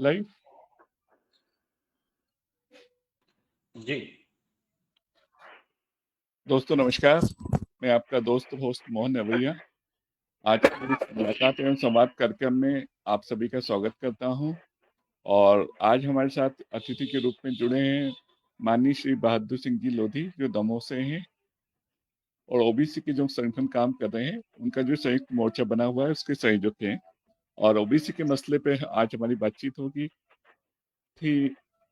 Live. जी दोस्तों नमस्कार, मैं आपका दोस्त होस्ट मोहन नवैया आज की इस मुलाकात एवं संवाद कार्यक्रम में आप सभी का स्वागत करता हूं। और आज हमारे साथ अतिथि के रूप में जुड़े हैं माननीय श्री बहादुर सिंह जी लोधी, जो दमोह से हैं और ओबीसी के जो संगठन काम कर रहे हैं, उनका जो संयुक्त मोर्चा बना हुआ है उसके संयोजक हैं। और ओबीसी के मसले पे आज हमारी बातचीत होगी।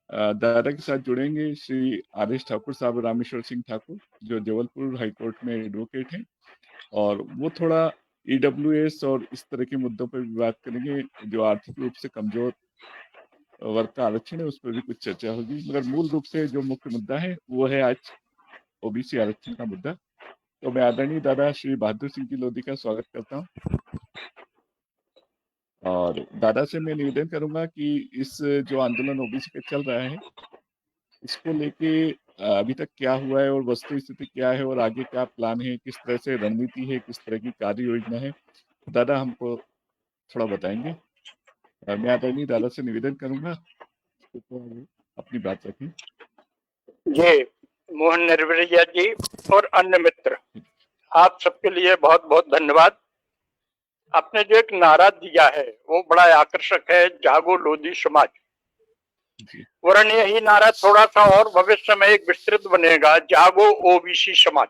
दादा के साथ जुड़ेंगे श्री आदेश ठाकुर साहब, रामेश्वर सिंह ठाकुर, जो जबलपुर हाईकोर्ट में एडवोकेट हैं, और वो थोड़ा ईडब्ल्यूएस और इस तरह के मुद्दों पर भी बात करेंगे। जो आर्थिक रूप से कमजोर वर्ग का आरक्षण है उस पर भी कुछ चर्चा होगी, मगर मूल रूप से जो मुख्य मुद्दा है वो है आज ओबीसी आरक्षण का मुद्दा। तो मैं आदरणीय दादा श्री बहादुर सिंह जी लोधी का स्वागत करता हूँ। और दादा से मैं निवेदन करूंगा कि इस जो आंदोलन ओबीसी पे चल रहा है, इसको लेके अभी तक क्या हुआ है और वस्तु स्थिति क्या है और आगे क्या प्लान है, किस तरह से रणनीति है, किस तरह की कार्य योजना है, दादा हमको थोड़ा बताएंगे। मैं आदरणीय दादा से निवेदन करूंगा तो अपनी बात रखें। जी मोहन नरवरिया जी और अन्य मित्र, आप सबके लिए बहुत बहुत धन्यवाद। आपने जो एक नारा दिया है वो बड़ा आकर्षक है, जागो लोधी समाज। वरन यही नारा थोड़ा सा और भविष्य में एक विस्तृत बनेगा, जागो ओबीसी समाज।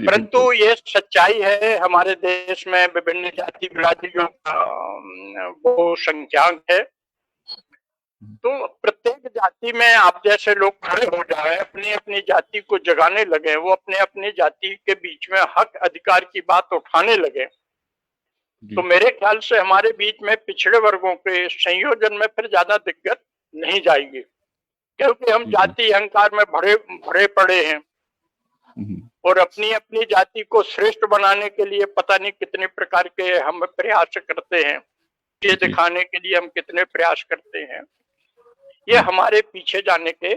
परंतु ये सच्चाई है, हमारे देश में विभिन्न जाति बिरादरियों का बहुसंख्याक है। तो प्रत्येक जाति में आप जैसे लोग खड़े हो जाए, अपनी अपनी जाति को जगाने लगे, वो अपने अपनी जाति के बीच में हक अधिकार की बात उठाने लगे, तो मेरे ख्याल से हमारे बीच में पिछड़े वर्गों के संयोजन में फिर ज्यादा दिक्कत नहीं जाएगी, क्योंकि हम जाति अहंकार में भरे भरे पड़े हैं और अपनी अपनी जाति को श्रेष्ठ बनाने के लिए पता नहीं कितने प्रकार के हम प्रयास करते हैं, ये दिखाने के लिए हम कितने प्रयास करते हैं। ये हमारे पीछे जाने के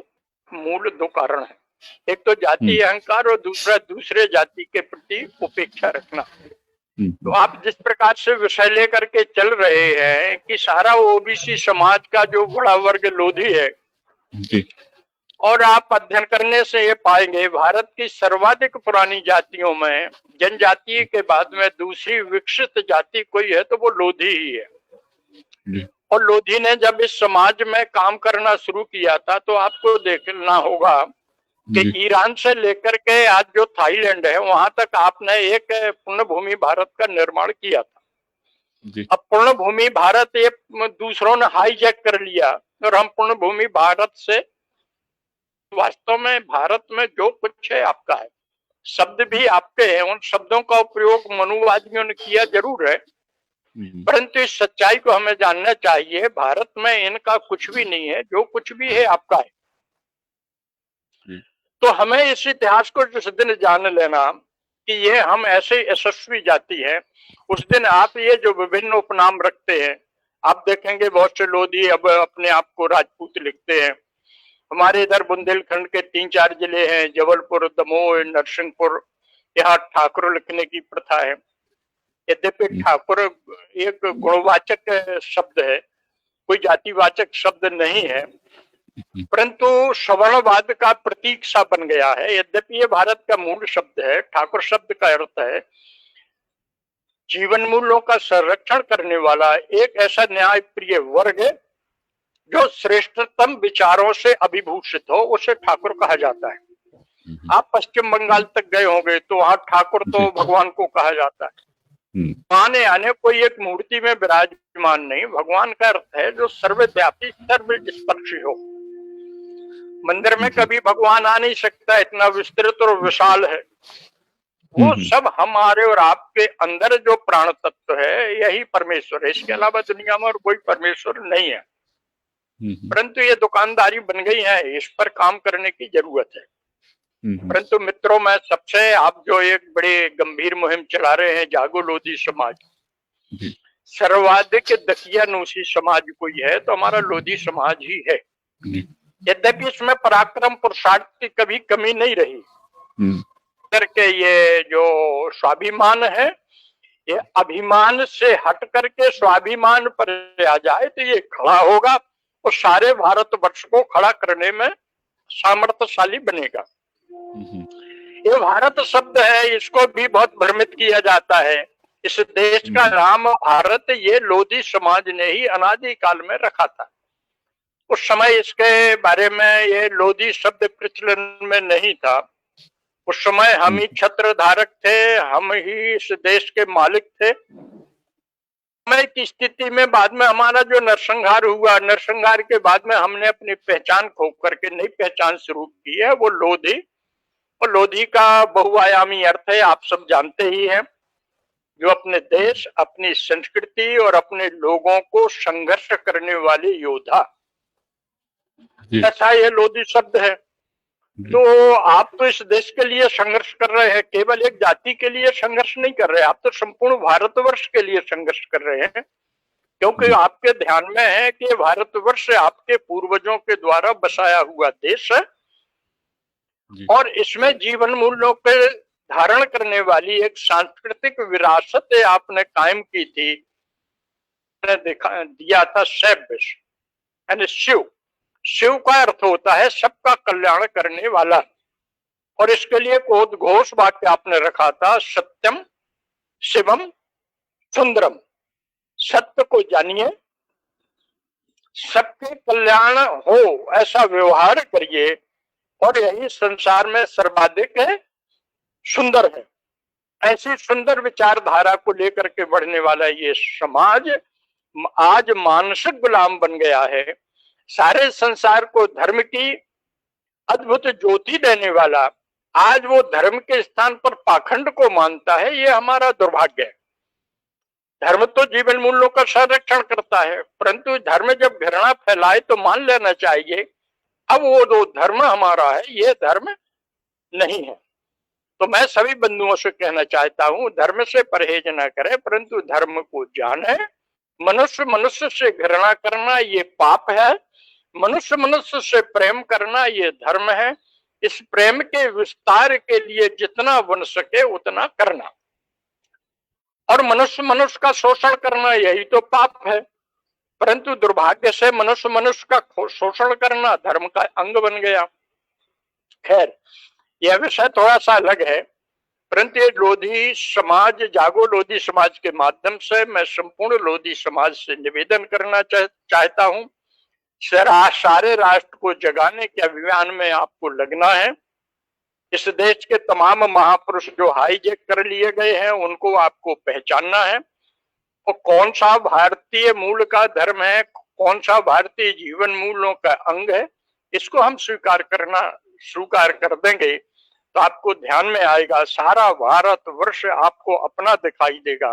मूल दो कारण हैं। एक तो जाति अहंकार और दूसरा दूसरे जाति के प्रति उपेक्षा रखना। तो आप जिस प्रकार से विषय लेकर के चल रहे हैं कि सारा ओबीसी समाज का जो बड़ा वर्ग लोधी है, और आप अध्ययन करने से ये पाएंगे भारत की सर्वाधिक पुरानी जातियों में जनजातीय के बाद में दूसरी विकसित जाति कोई है तो वो लोधी ही है। और लोधी ने जब इस समाज में काम करना शुरू किया था तो आपको देखना होगा कि ईरान से लेकर के आज जो थाईलैंड है वहां तक आपने एक पूर्ण भूमि भारत का निर्माण किया था। अब पूर्ण भूमि भारत ये दूसरों ने हाईजैक कर लिया और हम पूर्ण भूमि भारत से, वास्तव में भारत में जो कुछ है आपका है, शब्द भी आपके हैं, उन शब्दों का उपयोग मनुवादियों ने किया जरूर है, परंतु इस सच्चाई को हमें जानना चाहिए, भारत में इनका कुछ भी नहीं है, जो कुछ भी है आपका है। तो हमें इस इतिहास को जिस दिन जान लेना कि ये हम ऐसे यशस्वी जाति हैं, उस दिन आप ये जो विभिन्न उपनाम रखते हैं, आप देखेंगे बहुत से लोधी अब अपने आप को राजपूत लिखते हैं। हमारे इधर बुंदेलखंड के 3-4 जिले हैं, जबलपुर, दमोह, नरसिंहपुर, यहाँ ठाकुर लिखने की प्रथा है। यद्यपि ठाकुर एक गुणवाचक शब्द है, कोई जातिवाचक शब्द नहीं है, परंतु सवर्णवाद का प्रतीक सा बन गया है। यद्यपि ये भारत का मूल शब्द है, ठाकुर शब्द का अर्थ है जीवन मूल्यों का संरक्षण करने वाला एक ऐसा न्याय प्रिय वर्ग जो श्रेष्ठतम विचारों से अभिभूषित हो, उसे ठाकुर कहा जाता है। आप पश्चिम बंगाल तक गए होंगे तो वहां ठाकुर तो भगवान को कहा जाता है। आने आने कोई एक मूर्ति में विराजमान नहीं, भगवान का अर्थ है जो सर्वव्यापी सर्वस्पर्शी हो। मंदिर में कभी भगवान आ नहीं सकता, इतना विस्तृत और विशाल है। वो सब हमारे और आपके अंदर जो प्राण तत्व है यही परमेश्वर है, इसके अलावा दुनिया में और कोई परमेश्वर नहीं है। परंतु ये दुकानदारी बन गई है, इस पर काम करने की जरूरत है। परंतु मित्रों, मैं सबसे, आप जो एक बड़े गंभीर मुहिम चला रहे हैं जागो लोधी समाज, सर्वाधिक दकियानूसी समाज कोई है तो हमारा लोधी समाज ही है। यद्यपि इसमें पराक्रम पुरुषार्थ की कभी कमी नहीं रही, करके ये जो स्वाभिमान है ये अभिमान से हट करके स्वाभिमान पर आ जाए तो ये खड़ा होगा और सारे भारतवर्ष को खड़ा करने में सामर्थ्यशाली बनेगा। ये भारत शब्द है, इसको भी बहुत भ्रमित किया जाता है। इस देश का नाम भारत ये लोधी समाज ने ही अनादि काल में रखा था। उस समय इसके बारे में ये लोधी शब्द प्रचलन में नहीं था। उस समय हम ही छत्र धारक थे, हम ही इस देश के मालिक थे। समय की स्थिति में बाद में हमारा जो नरसंहार हुआ, नरसंहार के बाद में हमने अपनी पहचान खो करके नई पहचान शुरू की है, वो लोधी। और लोधी का बहुआयामी अर्थ है, आप सब जानते ही हैं, जो अपने देश, अपनी संस्कृति और अपने लोगों को संघर्ष करने वाले योद्धा, ऐसा ये लोधी शब्द है। तो आप तो इस देश के लिए संघर्ष कर रहे हैं, केवल एक जाति के लिए संघर्ष नहीं कर रहे, आप तो संपूर्ण भारतवर्ष के लिए संघर्ष कर रहे हैं, क्योंकि आपके ध्यान में है कि भारतवर्ष आपके पूर्वजों के द्वारा बसाया हुआ देश है और इसमें जीवन मूल्यों पे धारण करने वाली एक सांस्कृतिक विरासत आपने कायम की थी। दिया था शैव्य, यानी शिव। शिव का अर्थ होता है सबका कल्याण करने वाला, और इसके लिए एक उद्घोष वाक्य आपने रखा था, सत्यम शिवम सुंदरम। सत्य को जानिए, सबके कल्याण हो ऐसा व्यवहार करिए, और यही संसार में सर्वाधिक सुंदर है। ऐसी सुंदर विचारधारा को लेकर के बढ़ने वाला ये समाज आज मानसिक गुलाम बन गया है। सारे संसार को धर्म की अद्भुत ज्योति देने वाला आज वो धर्म के स्थान पर पाखंड को मानता है, ये हमारा दुर्भाग्य है। धर्म तो जीवन मूल्यों का संरक्षण करता है, परंतु धर्म जब घृणा फैलाए तो मान लेना चाहिए अब वो जो धर्म हमारा है ये धर्म नहीं है। तो मैं सभी बंधुओं से कहना चाहता हूं, धर्म से परहेज न करें परंतु धर्म को जाने। मनुष्य मनुष्य से घृणा करना ये पाप है, मनुष्य मनुष्य से प्रेम करना ये धर्म है। इस प्रेम के विस्तार के लिए जितना बन सके उतना करना, और मनुष्य मनुष्य का शोषण करना यही तो पाप है। परंतु दुर्भाग्य से मनुष्य मनुष्य का शोषण करना धर्म का अंग बन गया। खैर, यह विषय थोड़ा सा अलग है, परंतु ये लोधी समाज, जागो लोधी समाज के माध्यम से मैं संपूर्ण लोधी समाज से निवेदन करना चाहता हूं, सारे राष्ट्र को जगाने के अभियान में आपको लगना है। इस देश के तमाम महापुरुष जो हाईजैक कर लिए गए हैं उनको आपको पहचानना है, और कौन सा भारतीय मूल का धर्म है, कौन सा भारतीय जीवन मूल्यों का अंग है, इसको हम स्वीकार कर देंगे तो आपको ध्यान में आएगा, सारा भारत वर्ष आपको अपना दिखाई देगा।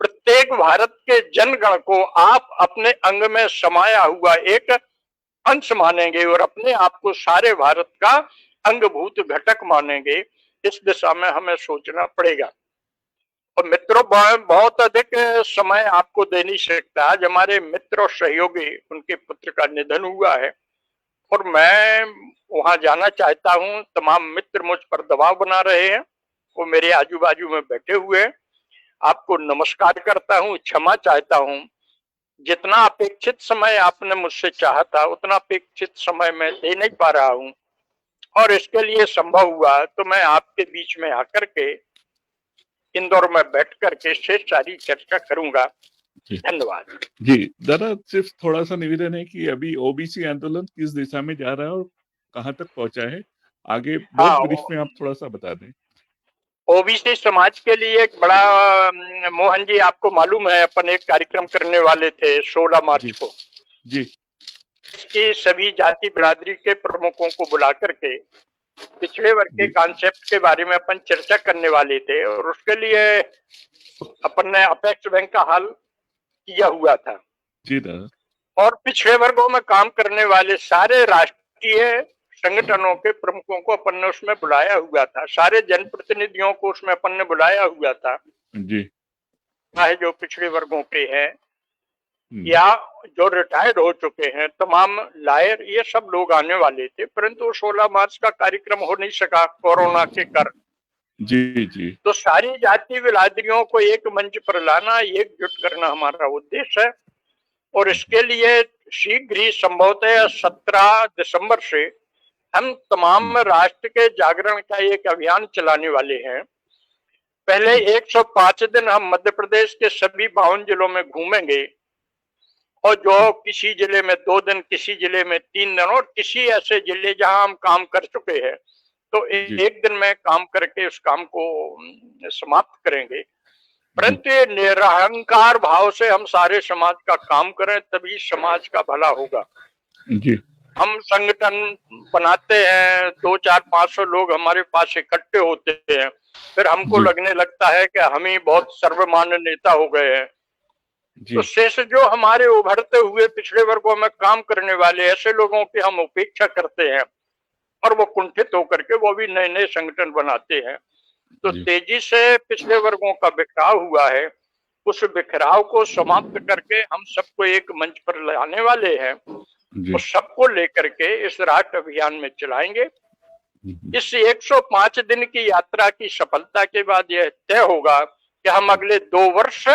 प्रत्येक भारत के जनगण को आप अपने अंग में समाया हुआ एक अंश मानेंगे और अपने आप को सारे भारत का अंगभूत घटक मानेंगे। इस दिशा में हमें सोचना पड़ेगा। और मित्रों, बहुत अधिक समय आपको दे नहीं सकता। आज हमारे मित्र और सहयोगी, उनके पुत्र का निधन हुआ है और मैं वहां जाना चाहता हूं। तमाम मित्र मुझ पर दबाव बना रहे हैं, वो मेरे आजू बाजू में बैठे हुए हैं। आपको नमस्कार करता हूं, क्षमा चाहता हूं। जितना अपेक्षित समय आपने मुझसे चाहा था उतना अपेक्षित समय मैं दे नहीं पा रहा हूं, और इसके लिए संभव हुआ तो मैं आपके बीच में आकर के इंदौर में बैठ करके शेष सारी चर्चा करूंगा। धन्यवाद जी। जरा सिर्फ थोड़ा सा निवेदन है कि अभी ओबीसी आंदोलन किस दिशा में जा रहा है और कहाँ तक पहुंचा है, आगे बहुत ब्रीफ में आप थोड़ा सा बता दें। ओबीसी समाज के लिए एक बड़ा, मोहन जी आपको मालूम है, अपन एक कार्यक्रम करने वाले थे 16 मार्च को जी। इसकी सभी जाति बिरादरी के प्रमुखों को बुला करके पिछड़े वर्ग के कॉन्सेप्ट के बारे में अपन चर्चा करने वाले थे, और उसके लिए अपन ने अपेक्स बैंक का हल किया हुआ था जी। और पिछड़े वर्गों में काम करने वाले सारे राष्ट्रीय संगठनों के प्रमुखों को अपन ने उसमें बुलाया हुआ था, सारे जनप्रतिनिधियों को उसमें अपन ने बुलाया हुआ था जी। चाहे जो पिछड़े वर्गों के हैं या जो रिटायर्ड हो चुके हैं, तमाम लायर, ये सब लोग आने वाले थे, परंतु 16 मार्च का कार्यक्रम हो नहीं सका कोरोना के कारण। जी, जी। तो सारी जाति बिरादरियों को एक मंच पर लाना, एकजुट करना हमारा उद्देश्य है। और इसके लिए शीघ्र ही संभवतः 17 दिसंबर से हम तमाम राष्ट्र के जागरण का एक अभियान चलाने वाले हैं। पहले 105 दिन हम मध्य प्रदेश के सभी 52 जिलों में घूमेंगे, और जो किसी जिले में 2 दिन, किसी जिले में 3 दिन, और किसी ऐसे जिले जहां हम काम कर चुके हैं तो जी। एक दिन में काम करके उस काम को समाप्त करेंगे। परंतु ये निरहंकार भाव से हम सारे समाज का काम करें, तभी समाज का भला होगा। जी। हम संगठन बनाते हैं, 2-4-500 लोग हमारे पास इकट्ठे होते हैं, फिर हमको जी। लगने लगता है कि हम ही बहुत सर्वमान्य नेता हो गए हैं। जी। तो शेष जो हमारे उभरते हुए पिछड़े वर्गों में काम करने वाले ऐसे लोगों की हम उपेक्षा करते हैं, और वो कुंठित होकर के वो भी नए नए संगठन बनाते हैं। तो जी। तेजी से पिछड़े वर्गों का बिखराव हुआ है, उस बिखराव को समाप्त करके हम सबको एक मंच पर लाने वाले हैं, जी। और सबको लेकर के इस राष्ट्र अभियान में चलाएंगे। इस 105 दिन की यात्रा की सफलता के बाद यह तय होगा कि हम अगले 2 वर्ष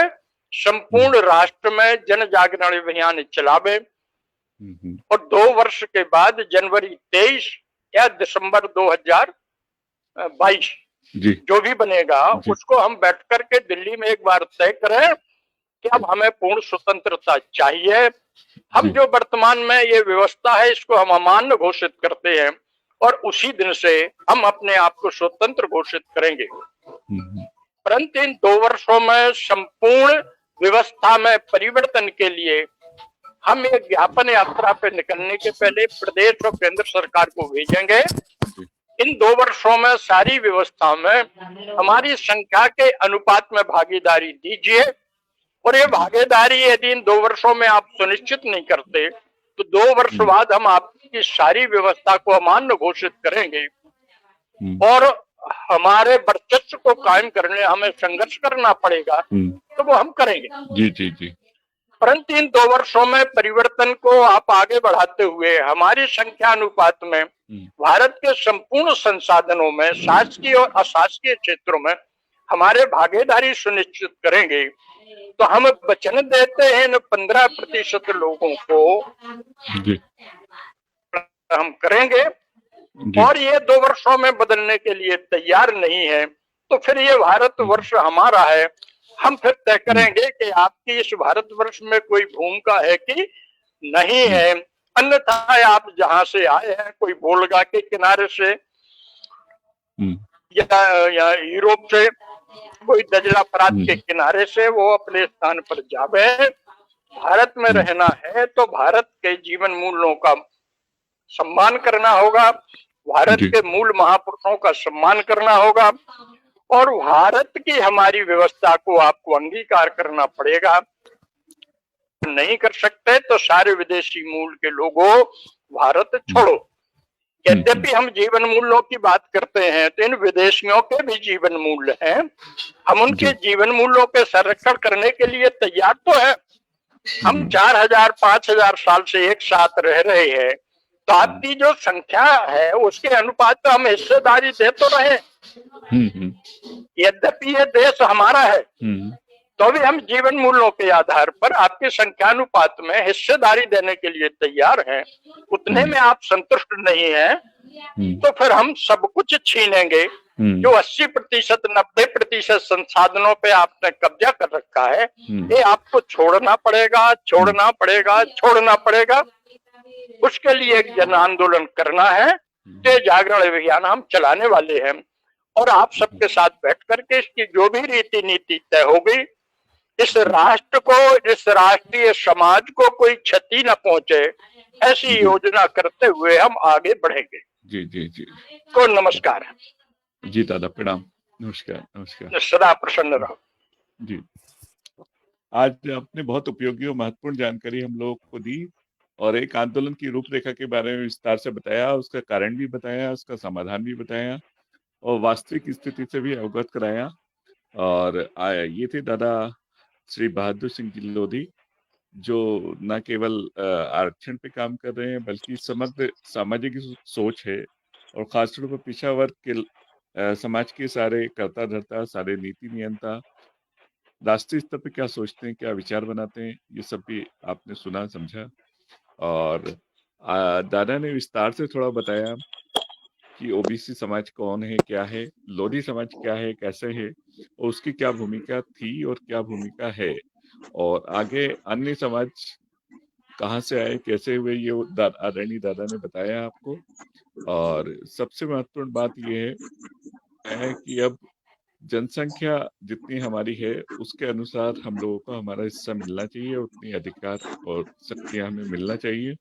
संपूर्ण राष्ट्र में जन जागरण अभियान चलावे, और 2 वर्ष के बाद जनवरी 23 या दिसंबर 2022 जी। जो भी बनेगा जी। उसको हम बैठ करके दिल्ली में एक बार तय करें कि अब हमें पूर्ण स्वतंत्रता चाहिए। हम जी। जो वर्तमान में ये व्यवस्था है इसको हम अमान्य घोषित करते हैं, और उसी दिन से हम अपने आप को स्वतंत्र घोषित करेंगे। परंतु इन 2 वर्षों में संपूर्ण व्यवस्था में परिवर्तन के लिए हम एक ज्ञापन यात्रा पे निकलने के पहले प्रदेश और केंद्र सरकार को भेजेंगे। इन 2 वर्षों में सारी व्यवस्था में हमारी संख्या के अनुपात में भागीदारी दीजिए, और ये भागीदारी यदि इन 2 वर्षों में आप सुनिश्चित नहीं करते तो 2 वर्ष बाद हम आपकी सारी व्यवस्था को अमान्य घोषित करेंगे, और हमारे वर्चस्व को कायम करने हमें संघर्ष करना पड़ेगा, तो वो हम करेंगे। जी। जी। जी। परंतु इन 2 वर्षों में परिवर्तन को आप आगे बढ़ाते हुए हमारी संख्या अनुपात में भारत के संपूर्ण संसाधनों में शासकीय और अशासकीय क्षेत्रों में हमारे भागीदारी सुनिश्चित करेंगे। तो हम वचन देते हैं इन 15% लोगों को जी। हम करेंगे, और ये 2 वर्षों में बदलने के लिए तैयार नहीं है, तो फिर ये भारत वर्ष हमारा है। हम फिर तय करेंगे कि आपकी इस भारतवर्ष में कोई भूमिका है कि नहीं है, अन्यथा आप जहां से आए हैं, कोई वोल्गा के किनारे से या यूरोप से, कोई दजला फरात के किनारे से, वो अपने स्थान पर जावे। भारत में रहना है तो भारत के जीवन मूल्यों का सम्मान करना होगा, भारत के मूल महापुरुषों का सम्मान करना होगा, और भारत की हमारी व्यवस्था को आपको अंगीकार करना पड़ेगा। नहीं कर सकते तो सारे विदेशी मूल के लोगों भारत छोड़ो। यद्यपि हम जीवन मूल्यों की बात करते हैं तो इन विदेशियों के भी जीवन मूल्य हैं, हम उनके जीवन मूल्यों के संरक्षण करने के लिए तैयार तो है। हम 4000-5000 साल से एक साथ रह रहे हैं, तो आपकी जो संख्या है उसके अनुपात में हम हिस्सेदारी दे तो रहे। यद्यपि ये देश हमारा है, तो भी हम जीवन मूल्यों के आधार पर आपके संख्यानुपात में हिस्सेदारी देने के लिए तैयार हैं। उतने में आप संतुष्ट नहीं हैं, तो फिर हम सब कुछ छीनेंगे। जो 80%, 90% संसाधनों पे आपने कब्जा कर रखा है, ये आपको छोड़ना पड़ेगा, छोड़ना पड़ेगा, छोड़ना पड़ेगा। उसके लिए एक जन आंदोलन करना है, ये जागरण अभियान हम चलाने वाले हैं, और आप सबके साथ बैठ करके इसकी जो भी रीति नीति तय होगी, इस राष्ट्र को, इस राष्ट्रीय समाज को कोई क्षति न पहुंचे, ऐसी योजना करते हुए हम आगे बढ़ेंगे। जी। जी। जी। तो नमस्कार जी दादा, प्रणाम। नमस्कार। नमस्कार। सदा प्रसन्न रहो। जी, आज आपने बहुत उपयोगी और महत्वपूर्ण जानकारी हम लोगों को दी, और एक आंदोलन की रूपरेखा के बारे में विस्तार से बताया, उसका कारण भी बताया, उसका समाधान भी बताया, और वास्तविक स्थिति से भी अवगत कराया। और ये थे दादा श्री बहादुर सिंह जी लोधी, जो न केवल आरक्षण पे काम कर रहे हैं, बल्कि समग्र सामाजिक सोच है, और खासतौर पर पिछड़ा वर्ग के समाज के सारे कर्ता धर्ता, सारे नीति नियंता राष्ट्रीय स्तर पे क्या सोचते हैं, क्या विचार बनाते हैं, ये सब भी आपने सुना समझा। और दादा ने विस्तार से थोड़ा बताया कि ओबीसी समाज कौन है, क्या है, लोधी समाज क्या है, कैसे है, और उसकी क्या भूमिका थी और क्या भूमिका है, और आगे अन्य समाज कहाँ से आए, कैसे हुए, ये आदरणीय दादा ने बताया आपको। और सबसे महत्वपूर्ण बात ये है कि अब जनसंख्या जितनी हमारी है उसके अनुसार हम लोगों को हमारा हिस्सा मिलना चाहिए, उतनी अधिकार और शक्तियां हमें मिलना चाहिए।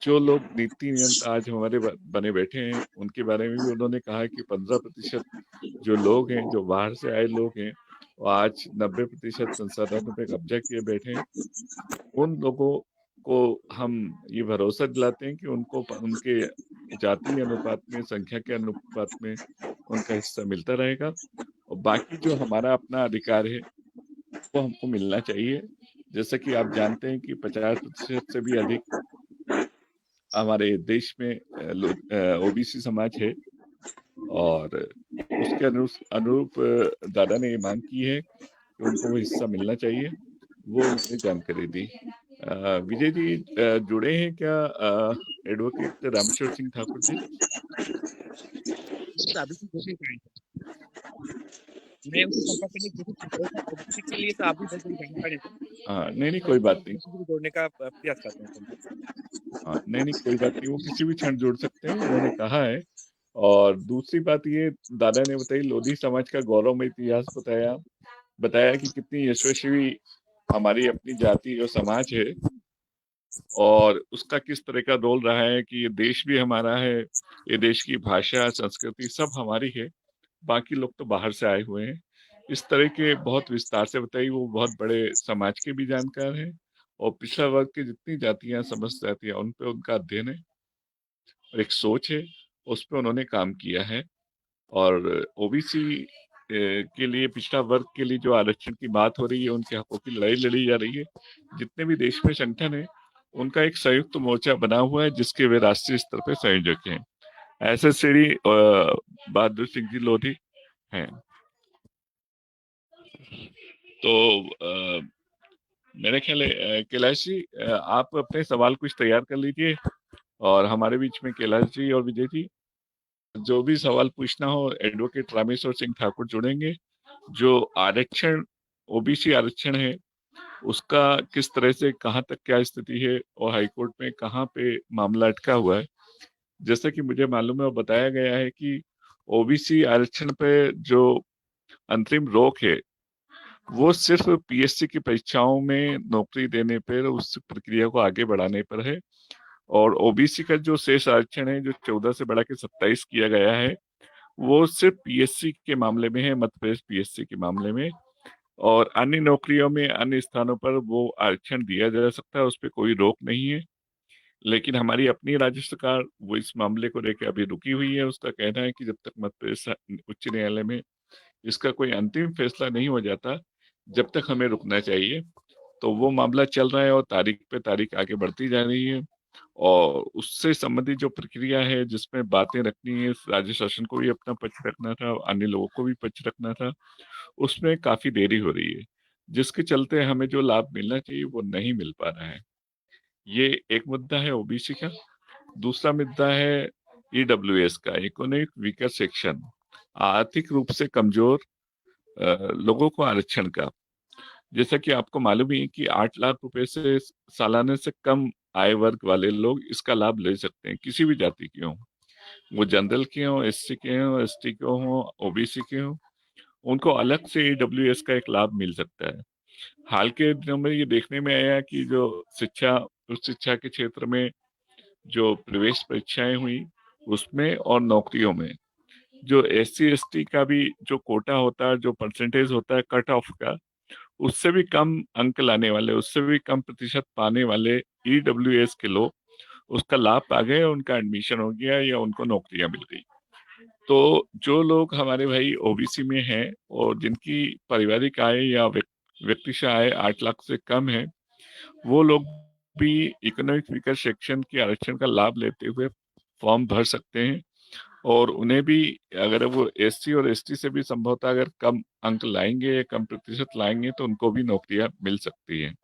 जो लोग नीति नियंत्रण आज हमारे बने बैठे हैं उनके बारे में भी उन्होंने कहा कि 15% जो लोग हैं, जो बाहर से आए लोग हैं, वो आज 90% संसाधनों पे कब्जा किए बैठे हैं। उन लोगों को हम ये भरोसा दिलाते हैं कि उनको उनके जाति अनुपात में, संख्या के अनुपात में उनका हिस्सा मिलता रहेगा, और बाकी जो हमारा अपना अधिकार है वो हमको मिलना चाहिए। जैसा कि आप जानते हैं कि 50% से भी अधिक हमारे देश में ओबीसी समाज है, और उसके अनुरूप दादा ने ये मांग की है कि उनको वो हिस्सा मिलना चाहिए। वो उन्होंने जानकारी दी। विजय जी जुड़े हैं क्या एडवोकेट रामेश्वर सिंह ठाकुर जी? अभी तो कोशिश करेंगे। मैं उनसे संपर्क करने की कोशिश कर रहा था, ओबीसी के लिए तो आप भी बहुत बड़ी जानकारी है। हाँ, नहीं कोई बात नहीं। किसी को जोड़ने का प्रयास करते हैं। हाँ, नहीं कोई बात नहीं, वो किसी भी क्षण जुड़ सकते हैं, उन्होंने कहा है। और दूसरी बात ये दादा ने बताई, लोधी समाज का गौरवमय इतिहास बताया कि कितनी यशस्वी हमारी अपनी जाति और समाज है, और उसका किस तरह का रोल रहा है कि ये देश भी हमारा है, ये देश की भाषा, संस्कृति सब हमारी है, बाकी लोग तो बाहर से आए हुए हैं। इस तरह के बहुत विस्तार से बताई। वो बहुत बड़े समाज के भी जानकार हैं, और पिछड़ा वर्ग की जितनी जातियां, समस्त जातियां, उन पे उनका अध्ययन है और एक सोच है, उस पर उन्होंने काम किया है। और ओबीसी के लिए, पिछड़ा वर्ग के लिए जो आरक्षण की बात हो रही है, उनके हकों की लड़ाई लड़ी जा रही है, जितने भी देश में संगठन है उनका एक संयुक्त मोर्चा बना हुआ है, जिसके वे राष्ट्रीय स्तर पर संयोजक हैं। ऐसे श्री बहादुर सिंह जी लोधी हैं। तो मेरे ख्याल है कैलाश जी, आप अपने सवाल कुछ तैयार कर लीजिए, और हमारे बीच में कैलाश जी और विजय जी जो भी सवाल पूछना हो, एडवोकेट रामेश्वर सिंह ठाकुर जुड़ेंगे। जो आरक्षण, ओबीसी आरक्षण है, उसका किस तरह से कहाँ तक क्या स्थिति है, और हाईकोर्ट में कहाँ पे मामला अटका हुआ है। जैसा कि मुझे मालूम है और बताया गया है कि ओबीसी आरक्षण पे जो अंतरिम रोक है वो सिर्फ पीएससी की परीक्षाओं में नौकरी देने पर, उस प्रक्रिया को आगे बढ़ाने पर है। और ओबीसी का जो शेष आरक्षण है, जो 14 से बढ़ा के 27 किया गया है, वो सिर्फ पीएससी के मामले में है, मध्य प्रदेश पीएससी के मामले में। और अन्य नौकरियों में, अन्य स्थानों पर वो आरक्षण दिया जा सकता है, उस पर कोई रोक नहीं है। लेकिन हमारी अपनी राज्य सरकार वो इस मामले को लेकर अभी रुकी हुई है। उसका कहना है कि जब तक मध्य प्रदेश उच्च न्यायालय में इसका कोई अंतिम फैसला नहीं हो जाता, जब तक हमें रुकना चाहिए। तो वो मामला चल रहा है और तारीख पे तारीख आगे बढ़ती जा रही है, और उससे संबंधित जो प्रक्रिया है, जिसमें बातें रखनी है, राज्य शासन को भी अपना पक्ष रखना था, अन्य लोगों को भी पक्ष रखना था, उसमें काफी देरी हो रही है, जिसके चलते हमें जो लाभ मिलना चाहिए वो नहीं मिल पा रहा है। ये एक मुद्दा है ओबीसी का। दूसरा मुद्दा है ईडब्ल्यूएस का, इकोनॉमिक वीकर सेक्शन, आर्थिक रूप से कमजोर लोगों को आरक्षण का। जैसा कि आपको मालूम ही है कि 8 लाख रुपए से सालाने से कम आय वर्ग वाले लोग इसका लाभ ले सकते हैं, किसी भी जाति के हों, वो जनरल के हों, एससी के हों, एसटी के हों, ओबीसी के हों, उनको अलग से ईडब्ल्यूएस का एक लाभ मिल सकता है। हाल के दिनों में ये देखने में आया कि जो शिक्षा, उच्च शिक्षा के क्षेत्र में जो प्रवेश परीक्षाएं हुई, उसमें और नौकरियों में जो एससी एसटी का भी जो कोटा होता है, जो परसेंटेज होता है कट ऑफ का, उससे भी कम अंक लाने वाले, उससे भी कम प्रतिशत पाने वाले ईडब्ल्यूएस के लोग उसका लाभ पा गए, उनका एडमिशन हो गया या उनको नौकरियां मिल गई। तो जो लोग हमारे भाई ओबीसी में हैं और जिनकी पारिवारिक आय या व्यक्तिगत आय 8 लाख से कम है, वो लोग भी इकोनॉमिक वीकर सेक्शन के आरक्षण का लाभ लेते हुए फॉर्म भर सकते हैं। और उन्हें भी अगर वो एससी और एसटी से भी संभवतः अगर कम अंक लाएंगे या कम प्रतिशत लाएंगे तो उनको भी नौकरियां मिल सकती हैं।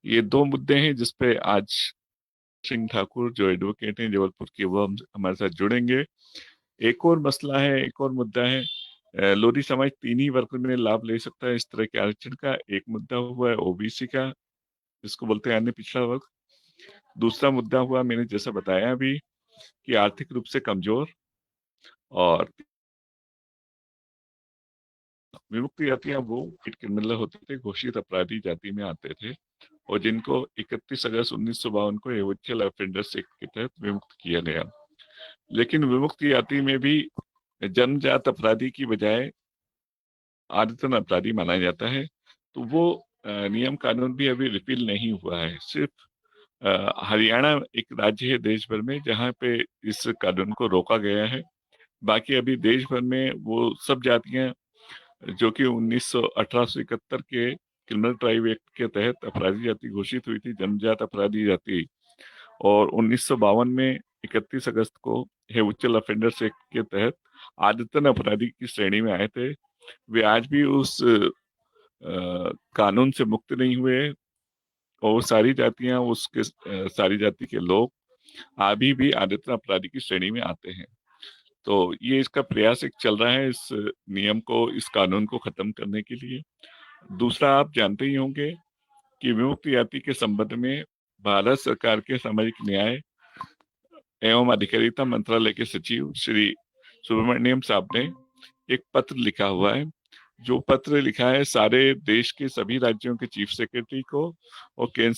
ये दो मुद्दे हैं जिसपे आज सिंह ठाकुर जो एडवोकेट हैं जबलपुर के, वो हमारे साथ जुड़ेंगे। एक और मसला है, एक और मुद्दा है, लोधी समाज तीन ही वर्ग में लाभ ले सकता है इस तरह के आरक्षण का। एक मुद्दा हुआ है ओबीसी का, जिसको बोलते हैं अन्य पिछड़ा वर्ग। दूसरा मुद्दा हुआ, मैंने जैसा बताया अभी, कि आर्थिक रूप से कमजोर। और विमुक्त जातियां वो क्रिमिनल होते थे, घोषित अपराधी जाति में आते थे, और जिनको 31 अगस्त 1952 को एविक्शन ऑफेंडर्स एक्ट के तहत विमुक्त किया गया। लेकिन विमुक्त जाति में भी जन्मजात अपराधी की बजाय आदतन अपराधी माना जाता है। तो वो नियम कानून भी अभी रिपील नहीं हुआ है। सिर्फ हरियाणा एक राज्य है देश भर में जहाँ पे इस कानून को रोका गया है। बाकी अभी देश भर में वो सब जातियां जो कि 1871 के क्रिमिनल ट्राइब एक्ट के तहत अपराधी जाति घोषित हुई थी, जन्मजात अपराधी जाति, और 1952 में 31 अगस्त को हेविचुअल ऑफेंडर्स एक्ट के तहत आदतन अपराधी की श्रेणी में आए थे, वे आज भी उस कानून से मुक्त नहीं हुए। और वो सारी जातियां, उसके सारी जाति के लोग अभी भी आदतन अपराधी की श्रेणी में आते हैं। तो ये इसका प्रयास एक चल रहा है इस नियम को, इस कानून को खत्म करने के लिए। दूसरा, आप जानते ही होंगे कि विमुक्त जाति के संबंध में भारत सरकार के सामाजिक न्याय एवं अधिकारिता मंत्रालय के सचिव श्री सुब्रमण्यम साहब ने एक पत्र लिखा हुआ है। जो पत्र लिखा है सारे देश के सभी राज्यों के चीफ सेक्रेटरी को और केंद्र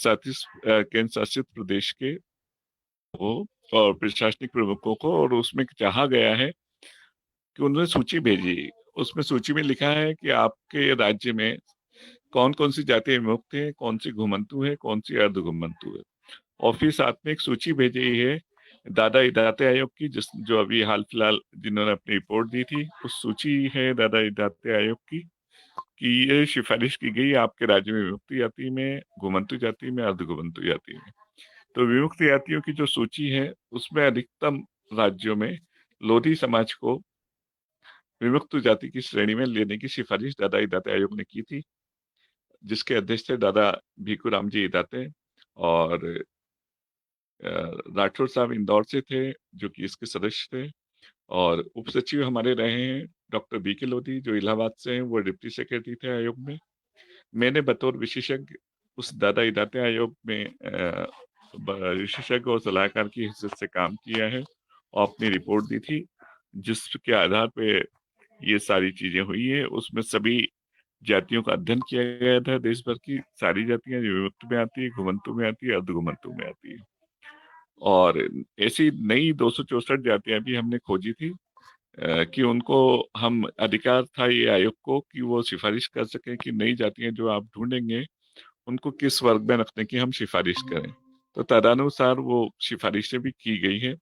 शासित प्रदेश के को और प्रशासनिक प्रमुखों को, और उसमें चाहा गया है कि उन्होंने सूची भेजी। उसमें सूची में लिखा है कि आपके राज्य में कौन कौन सी जातियां विमुक्त है, कौन सी घुमंतु है, कौन सी अर्ध घुमंतु है। और फिर साथ में एक सूची भेजी है दादा इदाते आयोग की, जिस जो अभी हाल फिलहाल जिन्होंने अपनी रिपोर्ट दी थी, उस सूची है दादा इदाते आयोग की कि ये सिफारिश की गई आपके राज्य में विमुक्त जाति में, घुमंतु जाति में, अर्ध घुमंतु जाति में। तो विमुक्त जातियों की जो सूची है उसमें अधिकतम राज्यों में लोधी समाज को विमुक्त जाति की श्रेणी में लेने की सिफारिश दादा इदाते आयोग ने की थी, जिसके अध्यक्ष थे दादा भीखू राम जी इदाते। और राठौर साहब इंदौर से थे जो कि इसके सदस्य थे। और उप सचिव हमारे रहे हैं डॉक्टर बी के लोधी जो इलाहाबाद से हैं, वो डिप्टी सेक्रेटरी थे आयोग में। मैंने बतौर विशेषज्ञ उस दादा इदाते आयोग में विशेषज्ञ और सलाहकार की हैसियत से काम किया है और अपनी रिपोर्ट दी थी, जिसके आधार पे ये सारी चीजें हुई है। उसमें सभी जातियों का अध्ययन किया गया था, देश भर की सारी जातियां जो विमुक्त में आती है, घुमंतु में आती है, अर्ध घुमंतु में आती है। और ऐसी नई 264 जातियां भी हमने खोजी थी कि उनको हम अधिकार था ये आयोग को कि वो सिफारिश कर सके कि नई जातियां जो आप ढूंढेंगे उनको किस वर्ग में रखने की हम सिफारिश करें। तो तदनुसार वो सिफारिशें भी की गई है।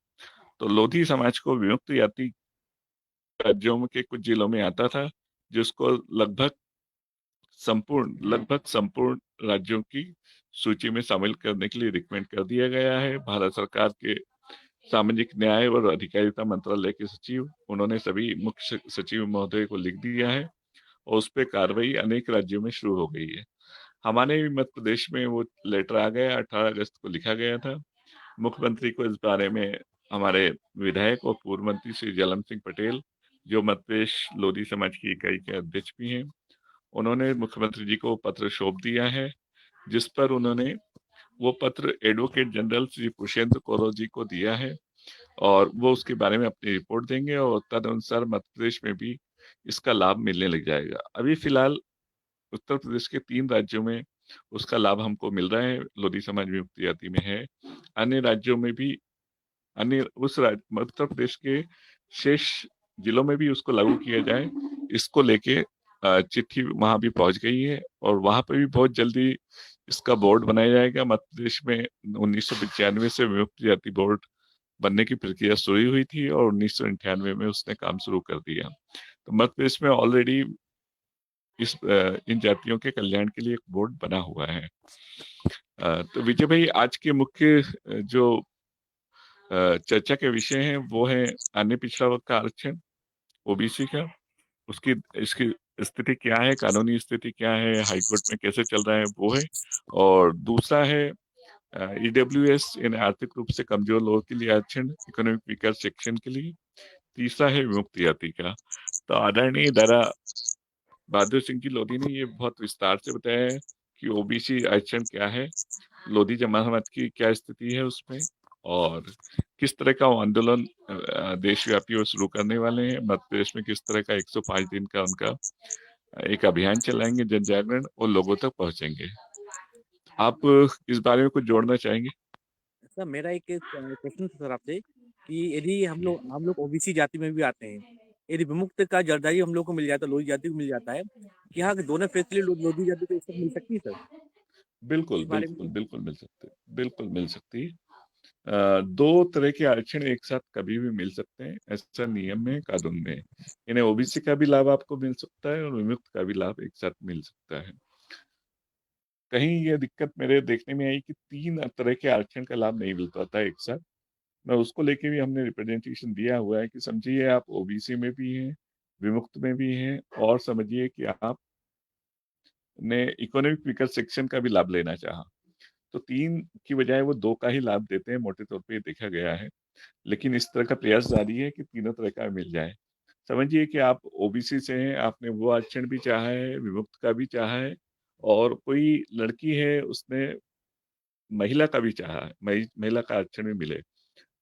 तो लोधी समाज को विमुक्त जाति राज्यों के कुछ जिलों में आता था, जिसको लगभग संपूर्ण राज्यों की सूची में शामिल करने के लिए रिकमेंड कर दिया गया है। भारत सरकार के सामाजिक न्याय और अधिकारिता मंत्रालय के सचिव, उन्होंने सभी मुख्य सचिव महोदय को लिख दिया है और उस पर कार्रवाई अनेक राज्यों में शुरू हो गई है। हमारे भी मध्य प्रदेश में वो लेटर आ गया, 18 अगस्त को लिखा गया था मुख्यमंत्री को। इस बारे में हमारे विधायक और पूर्व मंत्री श्री जलम सिंह पटेल, जो मध्य प्रदेश लोधी समाज की इकाई के अध्यक्ष भी हैं, उन्होंने मुख्यमंत्री जी को पत्र सौंप दिया है, जिस पर उन्होंने वो पत्र एडवोकेट जनरल श्री पुष्पेंद्र कौरव जी को दिया है और वो उसके बारे में अपनी रिपोर्ट देंगे और तदनुसार मध्य प्रदेश में भी इसका लाभ मिलने लग जाएगा। अभी फिलहाल उत्तर प्रदेश के 3 राज्यों में उसका लाभ हमको मिल रहा है, लोधी समाज विमुक्त जाति में है। अन्य राज्यों में भी, अन्य उत्तर प्रदेश के शेष जिलों में भी उसको लागू किया जाए, इसको लेके चिट्ठी वहां भी पहुंच गई है और वहां पर भी बहुत जल्दी इसका बोर्ड बनाया जाएगा। मध्य प्रदेश में 1995 से विमुक्त जाति बोर्ड बनने की प्रक्रिया शुरू हुई थी और 1998 में उसने काम शुरू कर दिया। तो मध्य प्रदेश में ऑलरेडी इन जातियों के कल्याण के लिए एक बोर्ड बना हुआ है। तो विजय भाई, आज के मुख्य जो चर्चा के विषय हैं वो है अन्य पिछड़ा वर्ग का आरक्षण, ओबीसी का, उसकी इसकी स्थिति क्या है, कानूनी स्थिति क्या है, हाईकोर्ट में कैसे चल रहा है वो है। और दूसरा है ईडब्ल्यूएस यानी आर्थिक रूप से कमजोर लोगों के लिए आरक्षण, इकोनॉमिक वीकर सेक्शन के लिए। तीसरा है विमुक्त जाति का। तो आदरणीय दारा बहादुर सिंह जी लोधी ने ये बहुत विस्तार से बताया है कि ओबीसी आरक्षण क्या है, लोधी जमात की क्या स्थिति है उसमें, और किस तरह का वो आंदोलन देशव्यापी वो शुरू करने वाले हैं। मध्य प्रदेश में किस तरह का 105 दिन का उनका एक अभियान चलाएंगे, जन जागरण, और लोगों तक पहुंचेंगे। आप इस बारे में कुछ जोड़ना चाहेंगे? सर मेरा एक प्रश्न था सर आपसे कि यदि हम लोग ओबीसी जाति में भी आते हैं, यदि विमुक्त का जर्दारी हम लोग को मिल जाता है, लोधी जाति को मिल जाता है, कि हाँ दोनों फैसिलिटी लोधी जाति को एक साथ मिल सकती है सर? बिल्कुल इस बारे में बिल्कुल बिल्कुल मिल सकते, बिल्कुल मिल सकती है। दो तरह के आरक्षण एक साथ कभी भी मिल सकते हैं, ऐसा नियम है, कानून में। इन्हें ओबीसी का भी लाभ आपको मिल सकता है और विमुक्त का भी लाभ एक साथ मिल सकता है। कहीं ये दिक्कत मेरे देखने में आई कि 3 तरह के आरक्षण का लाभ नहीं मिल पाता एक साथ। मैं उसको लेके भी हमने रिप्रेजेंटेशन दिया हुआ है कि समझिए आप ओबीसी में भी हैं, विमुक्त में भी हैं, और समझिए कि आप ने इकोनॉमिक वीकर सेक्शन का भी लाभ लेना चाहा, तो 3 की बजाय वो 2 का ही लाभ देते हैं, मोटे तौर पे ये देखा गया है। लेकिन इस तरह का प्रयास जारी है कि तीनों तरह का मिल जाए। समझिए कि आप ओबीसी से हैं, आपने वो आरक्षण भी चाहा है, विमुक्त का भी चाहा है, और कोई लड़की है उसने महिला का भी चाहा है, महिला का आरक्षण भी मिले।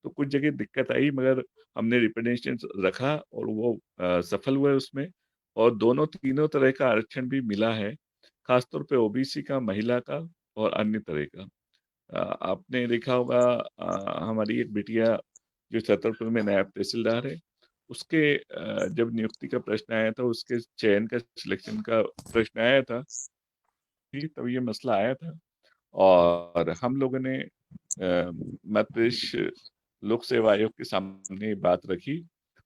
तो कुछ जगह दिक्कत आई, मगर हमने रिप्रेजेंटेशन रखा और वो सफल हुए उसमें, और दोनों तीनों तरह का आरक्षण भी मिला है, खासतौर पे ओबीसी का, महिला का और अन्य तरह का। आपने देखा होगा हमारी एक बिटिया जो छतरपुर में नायब तहसीलदार है, उसके जब नियुक्ति का प्रश्न आया था, उसके चयन का, सिलेक्शन का प्रश्न आया था, तब ये मसला आया था, और हम लोगों ने मध्य प्रदेश लोक सेवा आयोग के सामने ये बात रखी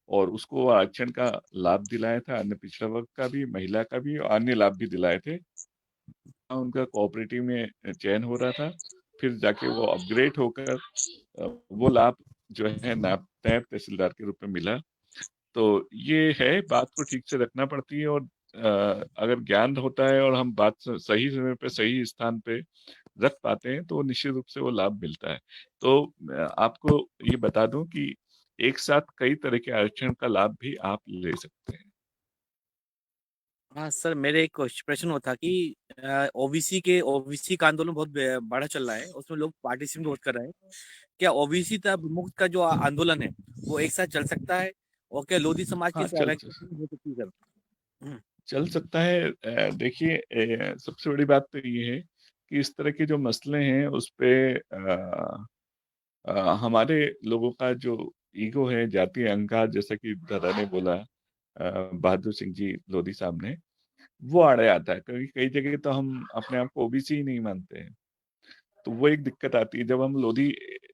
और उसको आरक्षण का लाभ दिलाया था, अन्य पिछड़ा वर्ग का भी, महिला का भी, और अन्य लाभ भी दिलाए थे। उनका कोऑपरेटिव में चयन हो रहा था, फिर जाके वो अपग्रेड होकर वो लाभ जो है नायब तहसीलदार के रूप में मिला। तो ये है, बात को ठीक से रखना पड़ती है, और अगर ज्ञान होता है और हम बात सही समय पे सही स्थान पे रख पाते हैं तो निश्चित रूप से वो लाभ मिलता है। तो आपको ये बता दूं कि एक साथ कई तरह के आरक्षण का लाभ भी आप ले सकते हैं। हाँ सर, मेरे एक प्रश्न वो था कि ओबीसी का आंदोलन बहुत बड़ा चल रहा है, उसमें लोग पार्टिसिपेट बहुत कर रहे हैं। क्या ओबीसी तथा विमुक्त का जो आंदोलन है वो एक साथ चल सकता है, और क्या लोधी समाज की हाँ, सहभागिता हो सकती है सर? चल सकता है। देखिए, सबसे बड़ी बात तो ये है कि इस तरह के जो मसले हैं उस पे हमारे लोगों का जो ईगो है, जातीय अहंकार, जैसा कि दादा ने बोला, बहादुर सिंह जी लोधी साहब ने, वो आड़े आता है, क्योंकि कई जगह तो हम अपने आप को ओबीसी ही नहीं मानते हैं। तो वो एक दिक्कत आती है जब हम लोधी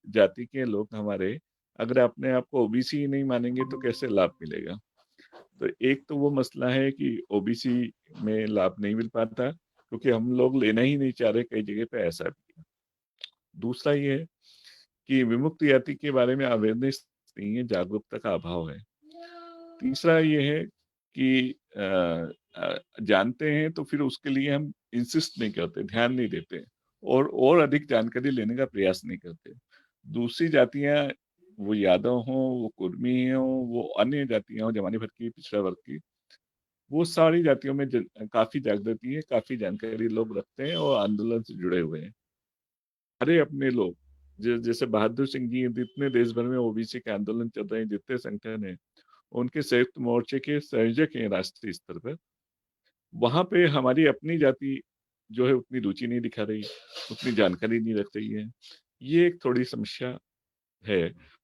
जाति के लोग हमारे अगर अपने आप को ओबीसी ही नहीं मानेंगे तो कैसे लाभ मिलेगा। तो एक तो वो मसला है कि ओबीसी में लाभ नहीं मिल पाता क्योंकि हम लोग लेना ही नहीं चाह रहे, कई जगह पे ऐसा भी है। दूसरा ये है कि विमुक्त जाति के बारे में अवेयरनेस नहीं है, जागरूकता का अभाव है। तीसरा ये है कि जानते हैं तो फिर उसके लिए हम इंसिस्ट नहीं करते, ध्यान नहीं देते, और अधिक जानकारी लेने का प्रयास नहीं करते। दूसरी जातियां, वो यादव हों, वो कुर्मी हों, वो अन्य जातियां हों, जमानी भर की, पिछड़ा वर्ग की, वो सारी जातियों में काफी जागृति है, काफी जानकारी लोग रखते हैं और आंदोलन से जुड़े हुए हैं। अरे अपने लोग जैसे बहादुर सिंह जी, जितने देश भर में ओबीसी के आंदोलन चल रहे हैं, जितने संगठन है, उनके संयुक्त मोर्चे के संयोजक हैं राष्ट्रीय स्तर पर। वहां पे हमारी अपनी जाति जो है उतनी रुचि नहीं दिखा रही, उतनी जानकारी नहीं रख रही है। ये एक थोड़ी समस्या है।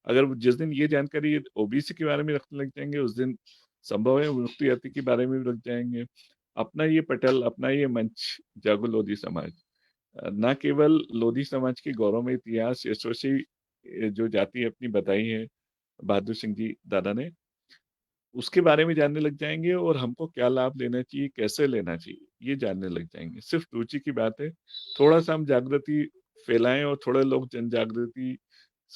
अगर वो जिस दिन ये जानकारी ओबीसी के बारे में रखने लग जाएंगे, उस दिन संभव है विमुक्त जाति के बारे में भी रख जाएंगे। अपना ये पटल, अपना ये मंच, जागो लोधी समाज, न केवल लोधी समाज के गौरवमय इतिहास, यशस्वी जो जाति अपनी बताई है बहादुर सिंह जी दादा ने, उसके बारे में जानने लग जाएंगे, और हमको क्या लाभ लेना चाहिए, कैसे लेना चाहिए, ये जानने लग जाएंगे। सिर्फ रुचि की बात है, थोड़ा सा हम जागृति फैलाएं और थोड़े लोग जन जागृति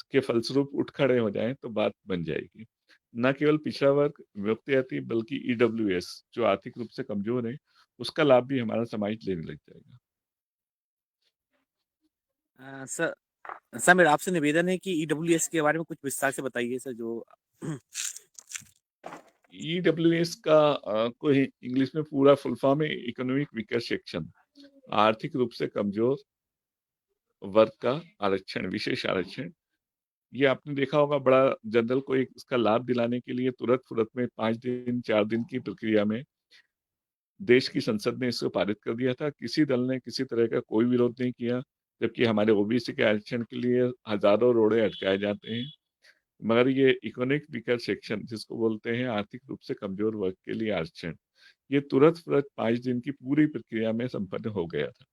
के फलस्वरूप उठ खड़े हो जाएं तो बात बन जाएगी। न केवल पिछड़ा वर्ग, विमुक्त जाति, बल्कि ईडब्ल्यूएस जो आर्थिक रूप से कमजोर है, उसका लाभ भी हमारा समाज लेने लग जाएगा। सर सर मेरा आपसे निवेदन है कि ईडब्ल्यूएस के बारे में कुछ विस्तार से बताइए सर जो ईडब्ल्यूएस का कोई इंग्लिश में पूरा फुल फॉर्म है इकोनॉमिक वीकर सेक्शन, आर्थिक रूप से कमजोर वर्ग का आरक्षण, विशेष आरक्षण। ये आपने देखा होगा, बड़ा जनरल को एक इसका लाभ दिलाने के लिए तुरंत फुरत में 5 दिन 4 दिन की प्रक्रिया में देश की संसद ने इसको पारित कर दिया था। किसी दल ने किसी तरह का कोई विरोध नहीं किया, जबकि हमारे ओबीसी के आरक्षण के लिए हजारों रोड़े अटकाए जाते हैं। मगर ये इकोनॉमिक वीकर सेक्शन जिसको बोलते हैं आर्थिक रूप से कमजोर वर्ग के लिए आरक्षण, ये तुरंत फुरत 5 दिन की पूरी प्रक्रिया में संपन्न हो गया था।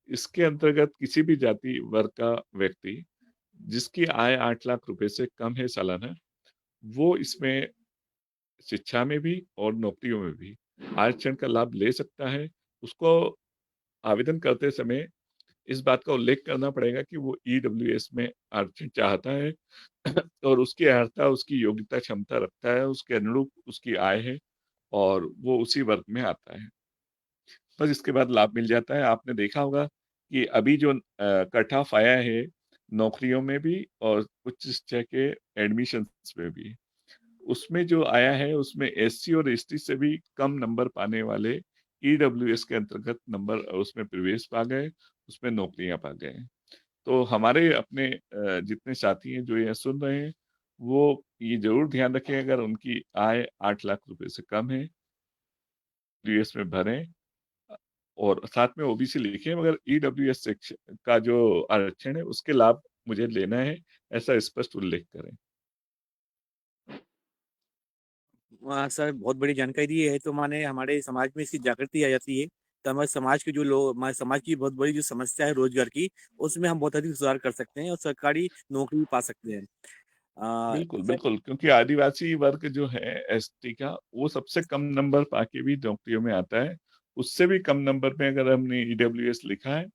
इसके अंतर्गत किसी भी जाति वर्ग का व्यक्ति जिसकी आय 8 लाख रुपए से कम है सालाना, वो इसमें शिक्षा में भी और नौकरियों में भी आरक्षण का लाभ ले सकता है। उसको आवेदन करते समय इस बात का उल्लेख करना पड़ेगा कि वो ईडब्ल्यूएस में आरक्षण चाहता है और उसकी अर्हता, उसकी योग्यता, क्षमता रखता है, उसके अनुरूप उसकी आय है और वो उसी वर्ग में आता है। बस इसके बाद लाभ मिल जाता है। आपने देखा होगा कि अभी जो कट ऑफ आया है नौकरियों में भी और उच्च शिक्षा के एडमिशन्स में भी, उसमें जो आया है उसमें एससी और एसटी से भी कम नंबर पाने वाले ईडब्ल्यूएस के अंतर्गत नंबर उसमें प्रवेश पा गए, उसमें नौकरियां पा गए। तो हमारे अपने जितने साथी हैं जो ये सुन रहे हैं, वो ये जरूर ध्यान रखें, अगर उनकी आय 8 लाख रुपए से कम है, यूएस में भरें और साथ में ओबीसी लिखें, मगर ईडब्ल्यूएस सेक्शन का जो आरक्षण है उसके लाभ मुझे लेना है, ऐसा स्पष्ट उल्लेख करें। सर बहुत बड़ी जानकारी दी है, तो माने हमारे समाज में इसकी जागृति आ जाती है, तो हमारे समाज के जो लोग, हमारे समाज की बहुत बड़ी जो समस्या है रोजगार की, उसमें हम बहुत अधिक सुधार कर सकते हैं और सरकारी नौकरी भी पा सकते हैं। बिल्कुल, सर बिल्कुल, क्योंकि आदिवासी वर्ग जो है एसटी का, वो सबसे कम नंबर पाके भी नौकरियों में आता है। उससे भी कम नंबर में अगर हमने ईडब्ल्यूएस लिखा है,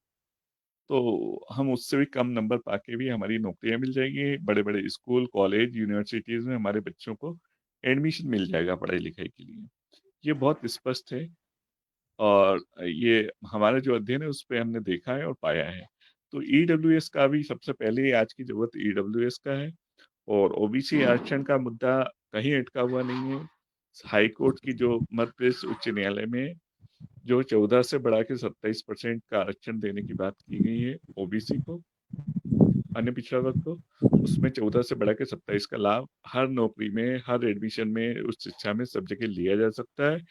तो हम उससे भी कम नंबर पाके भी हमारी नौकरियां मिल जाएगी। बड़े-बड़े स्कूल, कॉलेज, यूनिवर्सिटीज़ में हमारे बच्चों को एडमिशन मिल जाएगा पढ़ाई-लिखाई के लिए। ये बहुत स्पष्ट है और ये हमारा जो अध्ययन है, उसपे हमने देखा है और पाया है। तो ईडब्ल्यूएस का भी सबसे पहले आज की ज़रूरत ईडब्ल्यूएस का है और ओबीसी आरक्षण का मुद्दा कहीं अटका हुआ नहीं है। हाई कोर्ट की जो मध्य प्रदेश उच्च न्यायालय में जो 14 से बढ़ा के 27% का आरक्षण देने की बात की गई है ओबीसी को, अन्य पिछड़ा वर्ग को, उसमें 14 से बढ़ा के 27 का लाभ हर नौकरी में, हर एडमिशन में, उच्च शिक्षा में सब जगह लिया जा सकता है।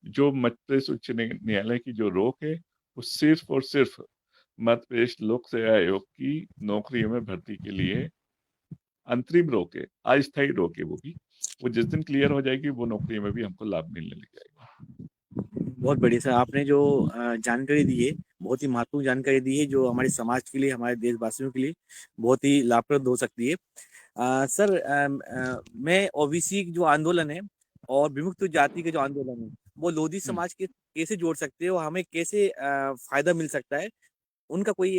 जो मध्य प्रदेश उच्च न्यायालय की जो रोक है, वो सिर्फ और सिर्फ मध्य प्रदेश लोक सेवा आयोग की नौकरियों में भर्ती के लिए अंतरिम रोक है, अस्थायी रोक है वो भी। वो जिस दिन क्लियर हो जाएगी, वो नौकरी में भी हमको लाभ मिलने लग जाएगा। बहुत बढ़िया सर, आपने जो जानकारी दी है, बहुत ही महत्वपूर्ण जानकारी दी है, जो हमारे समाज के लिए, हमारे देशवासियों के लिए बहुत ही लाभप्रद हो सकती है। सर मैं ओबीसी जो आंदोलन है और विमुक्त जाति के जो आंदोलन है, वो लोधी हुँ। समाज के कैसे जोड़ सकते हैं और हमें कैसे फायदा मिल सकता है, उनका कोई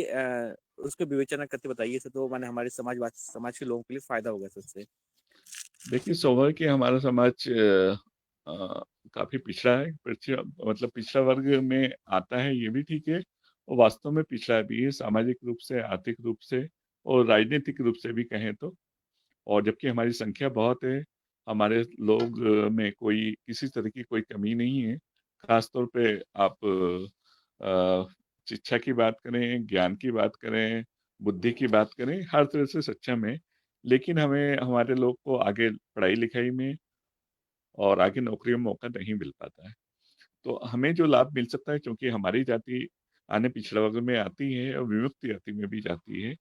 उसको विवेचना करके बताइए सर, तो माने हमारे समाज के लोगों के लिए फायदा होगा सर उससे। देखिए, स्वाभाविक है हमारा समाज अ, काफ़ी पिछड़ा है, पिछड़ा मतलब पिछड़ा वर्ग में आता है, ये भी ठीक है और वास्तव में पिछड़ा भी है, सामाजिक रूप से, आर्थिक रूप से और राजनीतिक रूप से भी कहें तो। और जबकि हमारी संख्या बहुत है, हमारे लोग में कोई किसी तरह की कोई कमी नहीं है। ख़ास तौर पे आप शिक्षा की बात करें, ज्ञान की बात करें, बुद्धि की बात करें, हर तरह से सक्षम है। लेकिन हमें हमारे लोग को आगे पढ़ाई-लिखाई में और आगे नौकरियों में मौका नहीं मिल पाता है। तो हमें जो लाभ मिल सकता है, क्योंकि हमारी जाति अन्य पिछड़ा वर्ग में आती है और विमुक्त जाति में भी जाती है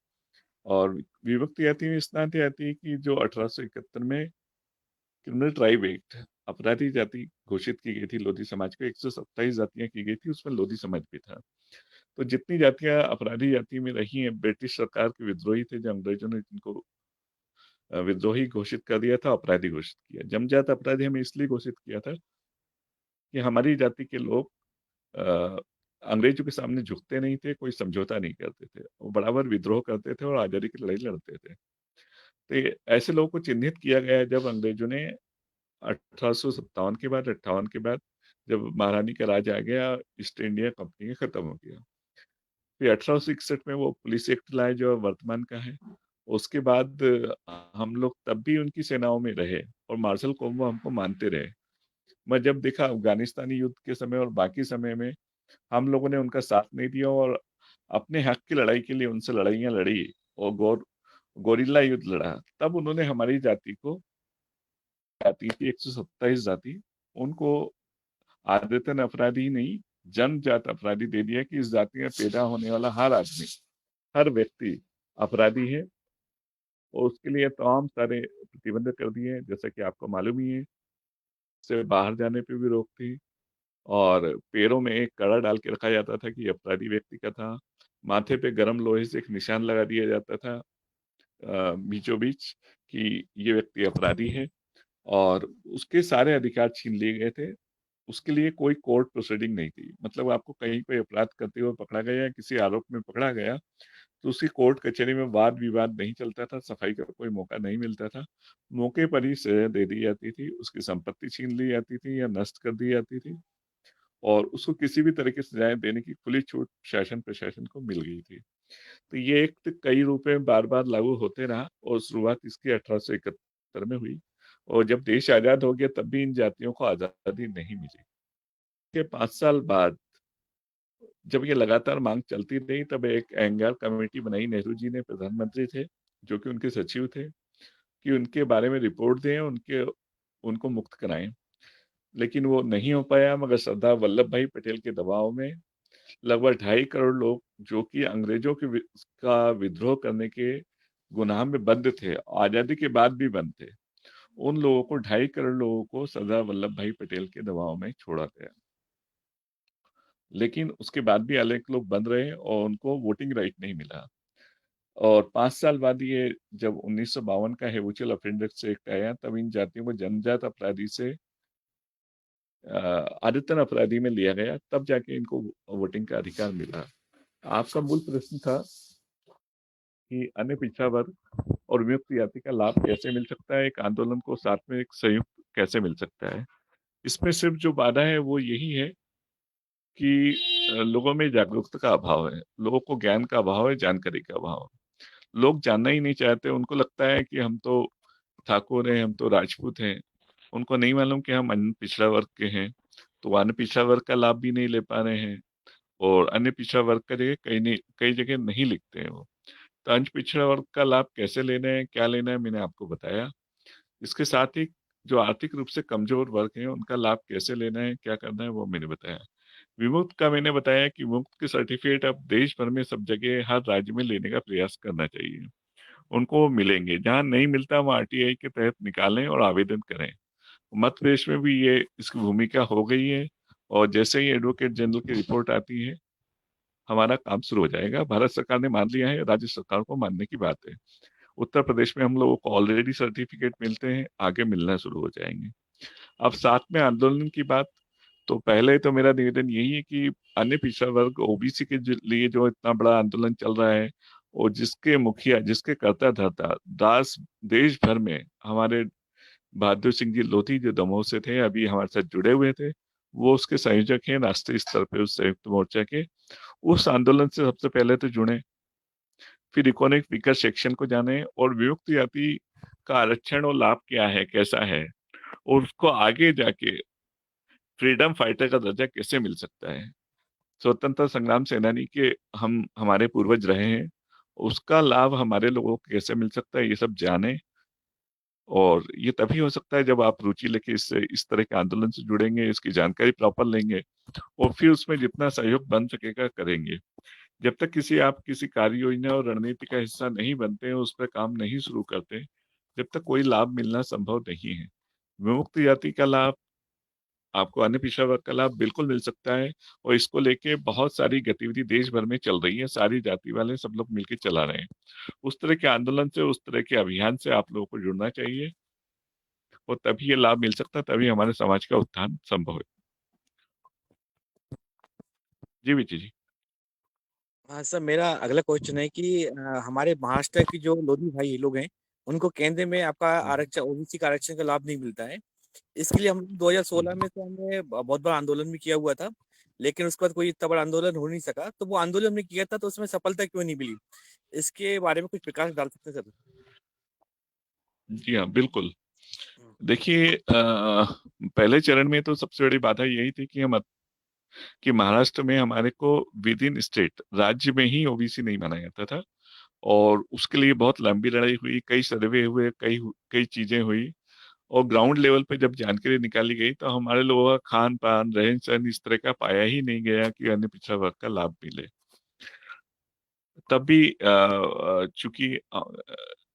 और विमुक्त जाति में इस नाते आती है कि जो 1871 में क्रिमिनल ट्राइब एक्ट, अपराधी जाति घोषित की गई थी लोधी समाज को, 127 जातियाँ की गई थी, उसमें लोधी समाज भी था। तो जितनी जातियाँ अपराधी जाति में रही हैं, ब्रिटिश सरकार के विद्रोही थे, जो अंग्रेजों ने जिनको विद्रोही घोषित कर दिया था, अपराधी घोषित किया। जन्मजात अपराधी हमें इसलिए घोषित किया था कि हमारी जाति के लोग अ, अंग्रेजों के सामने झुकते नहीं थे, कोई समझौता नहीं करते थे। वो बराबर विद्रोह करते थे और आज़ादी की लड़ाई लड़ते थे। तो ये ऐसे लोगों को चिन्हित किया गया है जब अंग्रेजों ने 1857 के बाद 58 के बाद जब महारानी का राज आ गया, ईस्ट इंडिया कंपनी का खत्म हो गया। फिर 1861 में वो पुलिस एक्ट लाए जो वर्तमान का है। उसके बाद हम लोग तब भी उनकी सेनाओं में रहे और मार्शल कोम्बो हमको मानते रहे। मैं जब देखा अफगानिस्तानी युद्ध के समय और बाकी समय में हम लोगों ने उनका साथ नहीं दिया और अपने हक की लड़ाई के लिए उनसे लड़ाइयाँ लड़ी और गोरिल्ला युद्ध लड़ा, तब उन्होंने हमारी जाति को, जाति थी 127 जाति, उनको आदतन अपराधी नहीं, जन्मजात अपराधी दे दिया कि इस जाति में पैदा होने वाला हर आदमी, हर व्यक्ति अपराधी है और उसके लिए तमाम सारे प्रतिबंध कर दिए हैं। जैसा कि आपको मालूम ही है, से बाहर जाने पे भी रोक थी और पैरों में एक कड़ा डाल के रखा जाता था कि ये अपराधी व्यक्ति का था। माथे पे गरम लोहे से एक निशान लगा दिया जाता था बीचों बीच कि ये व्यक्ति अपराधी है और उसके सारे अधिकार छीन लिए गए थे। उसके लिए कोई कोर्ट प्रोसीडिंग नहीं थी। मतलब आपको कहीं कोई अपराध करते हुए पकड़ा गया या किसी आरोप में पकड़ा गया, तो उसकी कोर्ट कचहरी में वाद-विवाद नहीं चलता था, सफाई का कोई मौका नहीं मिलता था। मौके पर ही सज़ा दे दी जाती थी, उसकी संपत्ति छीन ली जाती थी या नष्ट कर दी जाती थी और उसको किसी भी तरह की सजाएँ देने की खुली छूट शासन प्रशासन को मिल गई थी। तो ये एक्ट कई रूप में बार-बार लागू होते रहा और शुरुआत इसकी 1871 में हुई और जब देश आज़ाद हो गया तब भी इन जातियों को आज़ादी नहीं मिली। के 5 साल बाद जब ये लगातार मांग चलती रही तब एक एंगर कमेटी बनाई, नेहरू जी ने प्रधानमंत्री थे, जो कि उनके सचिव थे, कि उनके बारे में रिपोर्ट दें, उनको मुक्त कराएँ। लेकिन वो नहीं हो पाया मगर सरदार वल्लभ भाई पटेल के दबाव में लगभग 2.5 करोड़ लोग जो कि अंग्रेजों के का विद्रोह करने के गुनाह में बंद थे, आज़ादी के बाद भी बंद थे। उन लोगों को 2.5 करोड़ लोगों को सरदार वल्लभ भाई पटेल के दबाव में छोड़ा गया। लेकिन उसके बाद भी अनेक लोग बंद रहे और उनको वोटिंग राइट नहीं मिला। और 5 साल बाद ये जब 1952 का हैबुचुअल ऑफेंडर्स एक्ट आया तब इन जातियों को जन्मजात अपराधी से आदतन अपराधी में लिया गया, तब जाके इनको वोटिंग का अधिकार मिला। आपका मूल प्रश्न था कि अन्य पिछड़ा वर्ग और विमुक्त जाति का लाभ कैसे मिल सकता है, एक आंदोलन को साथ में एक संयुक्त कैसे मिल सकता है? इसमें सिर्फ जो बाधा है वो यही है कि लोगों में जागरूकता का अभाव है, लोगों को ज्ञान का अभाव है, जानकारी का अभाव है। लोग जानना ही नहीं चाहते, उनको लगता है कि हम तो ठाकुर हैं, हम तो राजपूत हैं। उनको नहीं मालूम कि हम अन्य पिछड़ा वर्ग के हैं, तो वो अन्य पिछड़ा वर्ग का लाभ भी नहीं ले पा रहे हैं और अन्य पिछड़ा वर्ग का जगह कई जगह नहीं लिखते हैं वो। तो अंश पिछड़ा वर्ग का लाभ कैसे लेना है, क्या लेना है, मैंने आपको बताया। इसके साथ ही जो आर्थिक रूप से कमजोर वर्ग हैं, उनका लाभ कैसे लेना है, क्या करना है, वो मैंने बताया। विमुक्त का मैंने बताया कि विमुक्त के सर्टिफिकेट अब देश भर में सब जगह हर राज्य में लेने का प्रयास करना चाहिए। उनको वो मिलेंगे, जहाँ नहीं मिलता वहाँ आरटीआई के तहत निकालें और आवेदन करें। मध्य प्रदेश में भी ये इसकी भूमिका हो गई है और जैसे ही एडवोकेट जनरल की रिपोर्ट आती है, हमारा काम शुरू हो जाएगा। भारत सरकार ने मान लिया है, राज्य सरकार को मानने की बात है। उत्तर प्रदेश में हम लोगों को ऑलरेडी सर्टिफिकेट मिलते हैं, आगे मिलना शुरू हो जाएंगे। अब साथ में आंदोलन की बात, तो पहले तो मेरा निवेदन यही है कि अन्य पिछड़ा वर्ग ओबीसी के लिए जो इतना बड़ा आंदोलन चल रहा है और जिसके मुखिया, जिसके कर्ता धर्ता दास देश भर में हमारे बहादुर सिंह जी लोधी जो दमोह से थे, अभी हमारे साथ जुड़े हुए थे, वो उसके संयोजक हैं राष्ट्रीय स्तर पे उस संयुक्त मोर्चा के। उस आंदोलन से सबसे पहले तो जुड़े, फिर इकोनॉमिक वीकर सेक्शन को जाने और विमुक्त जाति का आरक्षण और लाभ क्या है, कैसा है और उसको आगे जाके फ्रीडम फाइटर का दर्जा कैसे मिल सकता है। स्वतंत्रता संग्राम सेनानी के हम हमारे पूर्वज रहे हैं, उसका लाभ हमारे लोगों को कैसे मिल सकता है, ये सब जाने। और ये तभी हो सकता है जब आप रुचि लेके इस तरह के आंदोलन से जुड़ेंगे, इसकी जानकारी प्रॉपर लेंगे और फिर उसमें जितना सहयोग बन सकेगा करेंगे। जब तक आप किसी कार्य योजना और रणनीति का हिस्सा नहीं बनते हैं, उस पर काम नहीं शुरू करते, जब तक कोई लाभ मिलना संभव नहीं है। विमुक्त जाति का लाभ, आपको अन्य पिछड़ा वर्ग का लाभ बिल्कुल मिल सकता है और इसको लेके बहुत सारी गतिविधि देश भर में चल रही है, सारी जाति वाले सब लोग मिलकर चला रहे हैं। उस तरह के आंदोलन से, उस तरह के अभियान से आप लोगों को जुड़ना चाहिए और तभी ये लाभ मिल सकता है, तभी हमारे समाज का उत्थान संभव है। जी विजय जी। हाँ सर, मेरा अगला क्वेश्चन है कि हमारे महाराष्ट्र के जो लोधी भाई लोग हैं, उनको केंद्र में आपका आरक्षण, ओबीसी का आरक्षण का लाभ नहीं मिलता है। इसके लिए हम 2016 में से हमने बहुत बड़ा आंदोलन भी किया हुआ था, लेकिन उसके बाद कोई इतना बड़ा आंदोलन हो नहीं सका। तो वो आंदोलन हमने किया था, तो उसमें सफलता क्यों नहीं मिली? इसके बारे में कुछ प्रकाश डाल सकते हैं सर? जी हाँ, बिल्कुल। देखिए, पहले चरण में तो सबसे बड़ी बाधा यही थी कि महाराष्ट्र में हमारे को विद इन स्टेट, राज्य में ही ओबीसी नहीं माना जाता था। और उसके लिए बहुत लंबी लड़ाई हुई, कई सर्वे हुए, कई कई चीजें हुई। और ग्राउंड लेवल पे जब जानकारी निकाली गई तो हमारे लोगों का खान पान, रहन सहन इस तरह का पाया ही नहीं गया कि अन्य पिछड़ा वर्ग का लाभ मिले। तब भी चूंकि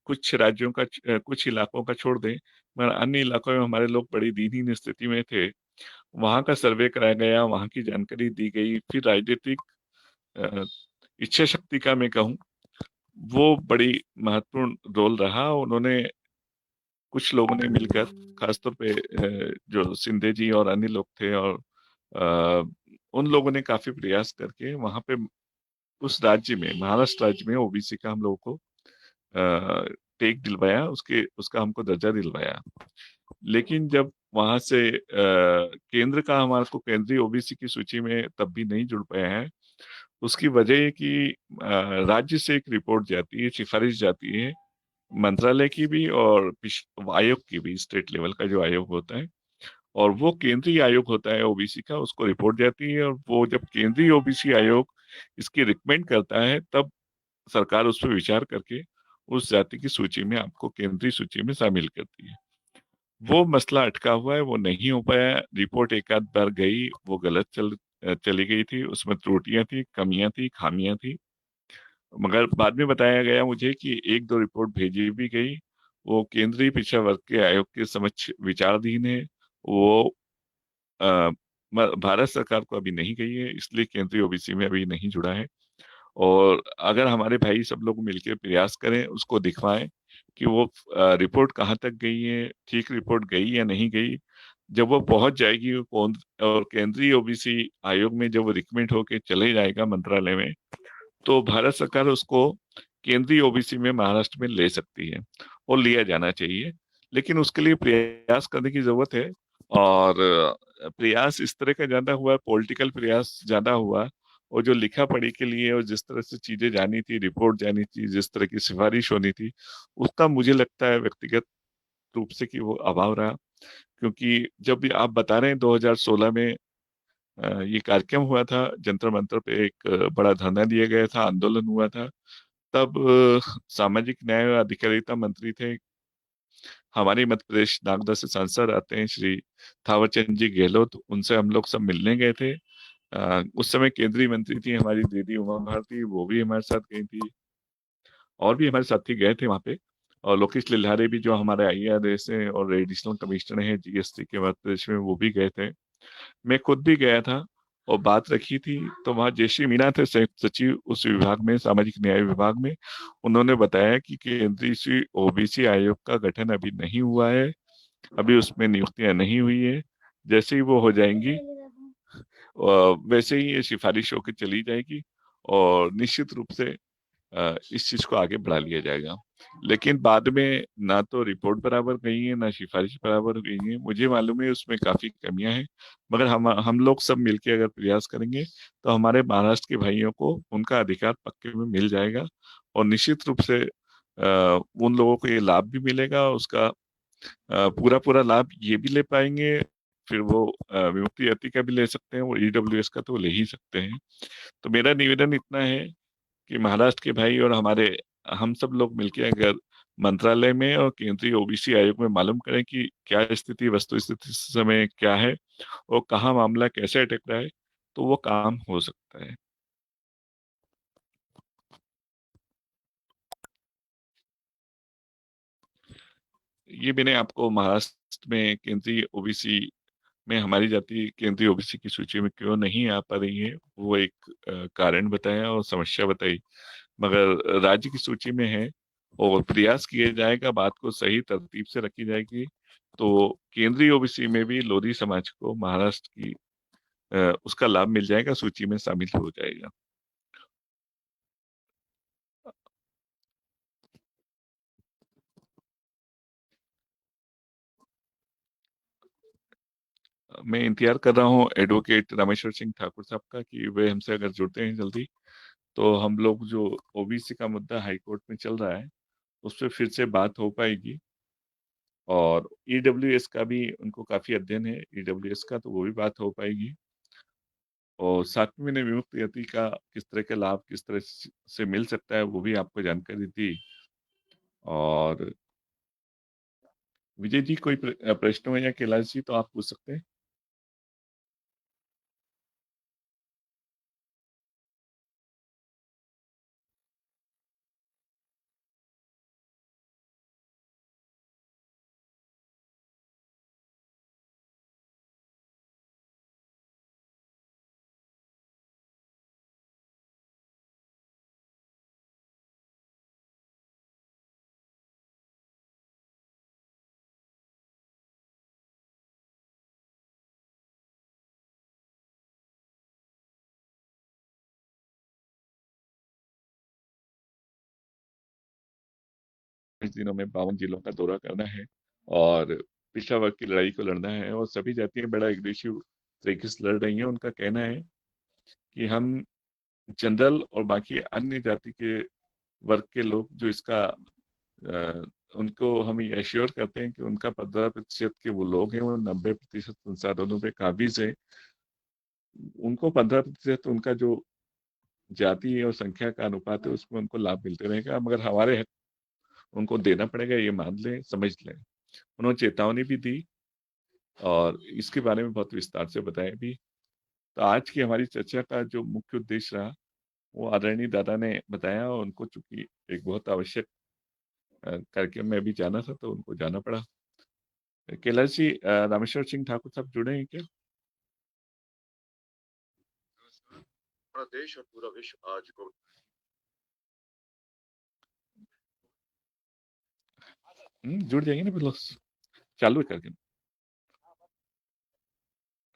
कुछ राज्यों का, कुछ इलाकों का छोड़ दें, मगर अन्य इलाकों में हमारे लोग बड़ी दीनहीन स्थिति में थे। वहां का सर्वे कराया गया, वहां की जानकारी दी गई, फिर राजनीतिक अ, इच्छा शक्ति का मैं कहूँ, वो बड़ी महत्वपूर्ण रोल रहा। उन्होंने, कुछ लोगों ने मिलकर, खासतौर पे जो सिंधे जी और अन्य लोग थे, और उन लोगों ने काफी प्रयास करके वहां पे उस राज्य में, महाराष्ट्र राज्य में ओबीसी का हम लोगों को टेक दिलवाया, उसके उसका हमको दर्जा दिलवाया। लेकिन जब वहां से केंद्र का हमारे को केंद्रीय ओबीसी की सूची में तब भी नहीं जुड़ पाया है। उसकी वजह है कि राज्य से एक रिपोर्ट जाती है, सिफारिश जाती है, मंत्रालय की भी और आयोग की भी, स्टेट लेवल का जो आयोग होता है, और वो केंद्रीय आयोग होता है ओबीसी का, उसको रिपोर्ट जाती है। और वो जब केंद्रीय ओबीसी आयोग इसकी रिकमेंड करता है, तब सरकार उस पर विचार करके उस जाति की सूची में आपको केंद्रीय सूची में शामिल करती है। वो मसला अटका हुआ है, वो नहीं हो पाया। रिपोर्ट एक आध बार गई, वो गलत चली गई थी, उसमें त्रुटियां थी, कमियां थी, खामियां थी। मगर बाद में बताया गया मुझे कि एक दो रिपोर्ट भेजी भी गई, वो केंद्रीय पिछड़ा वर्ग के आयोग के समक्ष विचाराधीन है। वो भारत सरकार को अभी नहीं गई है, इसलिए केंद्रीय ओबीसी में अभी नहीं जुड़ा है। और अगर हमारे भाई सब लोग मिलकर प्रयास करें, उसको दिखवाएं कि वो रिपोर्ट कहाँ तक गई है, ठीक रिपोर्ट गई या नहीं गई। जब वो पहुंच जाएगी, वो कौन, और केंद्रीय ओबीसी आयोग में जब वो रिकमेंड होके चले जाएगा मंत्रालय में, तो भारत सरकार उसको केंद्रीय ओबीसी में महाराष्ट्र में ले सकती है, और लिया जाना चाहिए। लेकिन उसके लिए प्रयास करने की जरूरत है। और प्रयास इस तरह का ज्यादा हुआ, पॉलिटिकल प्रयास ज्यादा हुआ। और जो लिखा पढ़ी के लिए, और जिस तरह से चीजें जानी थी, रिपोर्ट जानी थी, जिस तरह की सिफारिश होनी थी, उसका मुझे लगता है व्यक्तिगत रूप से कि वो अभाव रहा। क्योंकि जब भी आप बता रहे हैं 2016 में ये कार्यक्रम हुआ था, जंतर मंतर पे एक बड़ा धरना दिया गया था, आंदोलन हुआ था। तब सामाजिक न्याय और अधिकारिता मंत्री थे हमारे मध्य प्रदेश, नागदा से सांसद आते हैं श्री थावरचंद जी गहलोत, उनसे हम लोग सब मिलने गए थे। उस समय केंद्रीय मंत्री थी हमारी दीदी उमा भारती, वो भी हमारे साथ गई थी। और भी हमारे साथी गए थे वहाँ पे। और लोकेश लिल्हारे भी, जो हमारे आईआरएस हैं और एडिशनल कमिश्नर हैं जीएसटी के मध्य प्रदेश में, वो भी गए थे। मैं खुद भी गया था और बात रखी थी। तो वहाँ जयश्री मीना थे, संयुक्त सचिव उस विभाग में, सामाजिक न्याय विभाग में। उन्होंने बताया कि केंद्रीय ओबीसी आयोग का गठन अभी नहीं हुआ है, अभी उसमें नियुक्तियां नहीं हुई है। जैसे ही वो हो जाएंगी, वैसे ही ये सिफारिश होकर चली जाएगी, और निश्चित रूप से इस चीज को आगे बढ़ा लिया जाएगा। लेकिन बाद में ना तो रिपोर्ट बराबर गई है, ना सिफारिश बराबर गई है। मुझे मालूम है उसमें काफी कमियां हैं। मगर हम लोग सब मिलके अगर प्रयास करेंगे, तो हमारे महाराष्ट्र के भाइयों को उनका अधिकार पक्के में मिल जाएगा। और निश्चित रूप से उन लोगों को ये लाभ भी मिलेगा, उसका पूरा पूरा लाभ ये भी ले पाएंगे। फिर वो विमुक्ति जाति का भी ले सकते हैं, वो ईडब्ल्यूएस का तो ले ही सकते हैं। तो मेरा निवेदन इतना है कि महाराष्ट्र के भाई और हमारे, हम सब लोग मिलके अगर मंत्रालय में और केंद्रीय ओबीसी आयोग में मालूम करें कि क्या स्थिति, वस्तु स्थिति इस समय क्या है, और कहाँ मामला कैसे अटक रहा है, तो वो काम हो सकता है। ये मैंने आपको महाराष्ट्र में केंद्रीय ओबीसी में हमारी जाति केंद्रीय ओबीसी की सूची में क्यों नहीं आ पा रही है, वो एक कारण बताया और समस्या बताई। मगर राज्य की सूची में है, और प्रयास किया जाएगा, बात को सही तरतीब से रखी जाएगी। तो केंद्रीय ओबीसी में भी लोधी समाज को महाराष्ट्र की उसका लाभ मिल जाएगा, सूची में शामिल हो जाएगा। मैं इंतजार कर रहा हूँ एडवोकेट रामेश्वर सिंह ठाकुर साहब का कि वे हमसे अगर जुड़ते हैं जल्दी तो हम लोग जो ओबीसी का मुद्दा हाई कोर्ट में चल रहा है उस पर फिर से बात हो पाएगी। और ईडब्ल्यूएस का भी उनको काफी अध्ययन है ईडब्ल्यूएस का, तो वो भी बात हो पाएगी। और साथ में मैंने विमुक्त यति का किस तरह के लाभ किस तरह से मिल सकता है वो भी आपको जानकारी दी। और विजय जी कोई प्रश्न हो या कैलाश जी तो आप पूछ सकते हैं। इस दिनों में 52 जिलों का दौरा करना है और पिछड़ा वर्ग की लड़ाई को लड़ना है और सभी जातियां बड़ा एग्रेसिव तरीके से लड़ रही हैं। उनका कहना है कि हम जनरल और बाकी अन्य जाति के वर्ग के लोग जो इसका उनको हम ये एश्योर करते हैं कि उनका 15% के वो लोग हैं वो 90% संसाधनों पे काबिज है। उनको 15% उनका जो जाति और संख्या का अनुपात है उसमें उनको लाभ मिलते रहेगा, मगर हमारे हक उनको देना पड़ेगा, ये मान लें समझ लें। उन्होंने चेतावनी भी दी और इसके बारे में बहुत विस्तार से बताया भी। तो आज की हमारी चर्चा का जो मुख्य उद्देश्य रहा वो आदरणीय दादा ने बताया और उनको चूंकि एक बहुत आवश्यक कार्यक्रम में अभी जाना था तो उनको जाना पड़ा। कैलाश जी, रामेश्वर सिंह ठाकुर साहब जुड़े हैं क्या? पूरा देश और पूरा विश्व आज को जुड़ जाएंगे ना बिल्कुल, चालू है करके।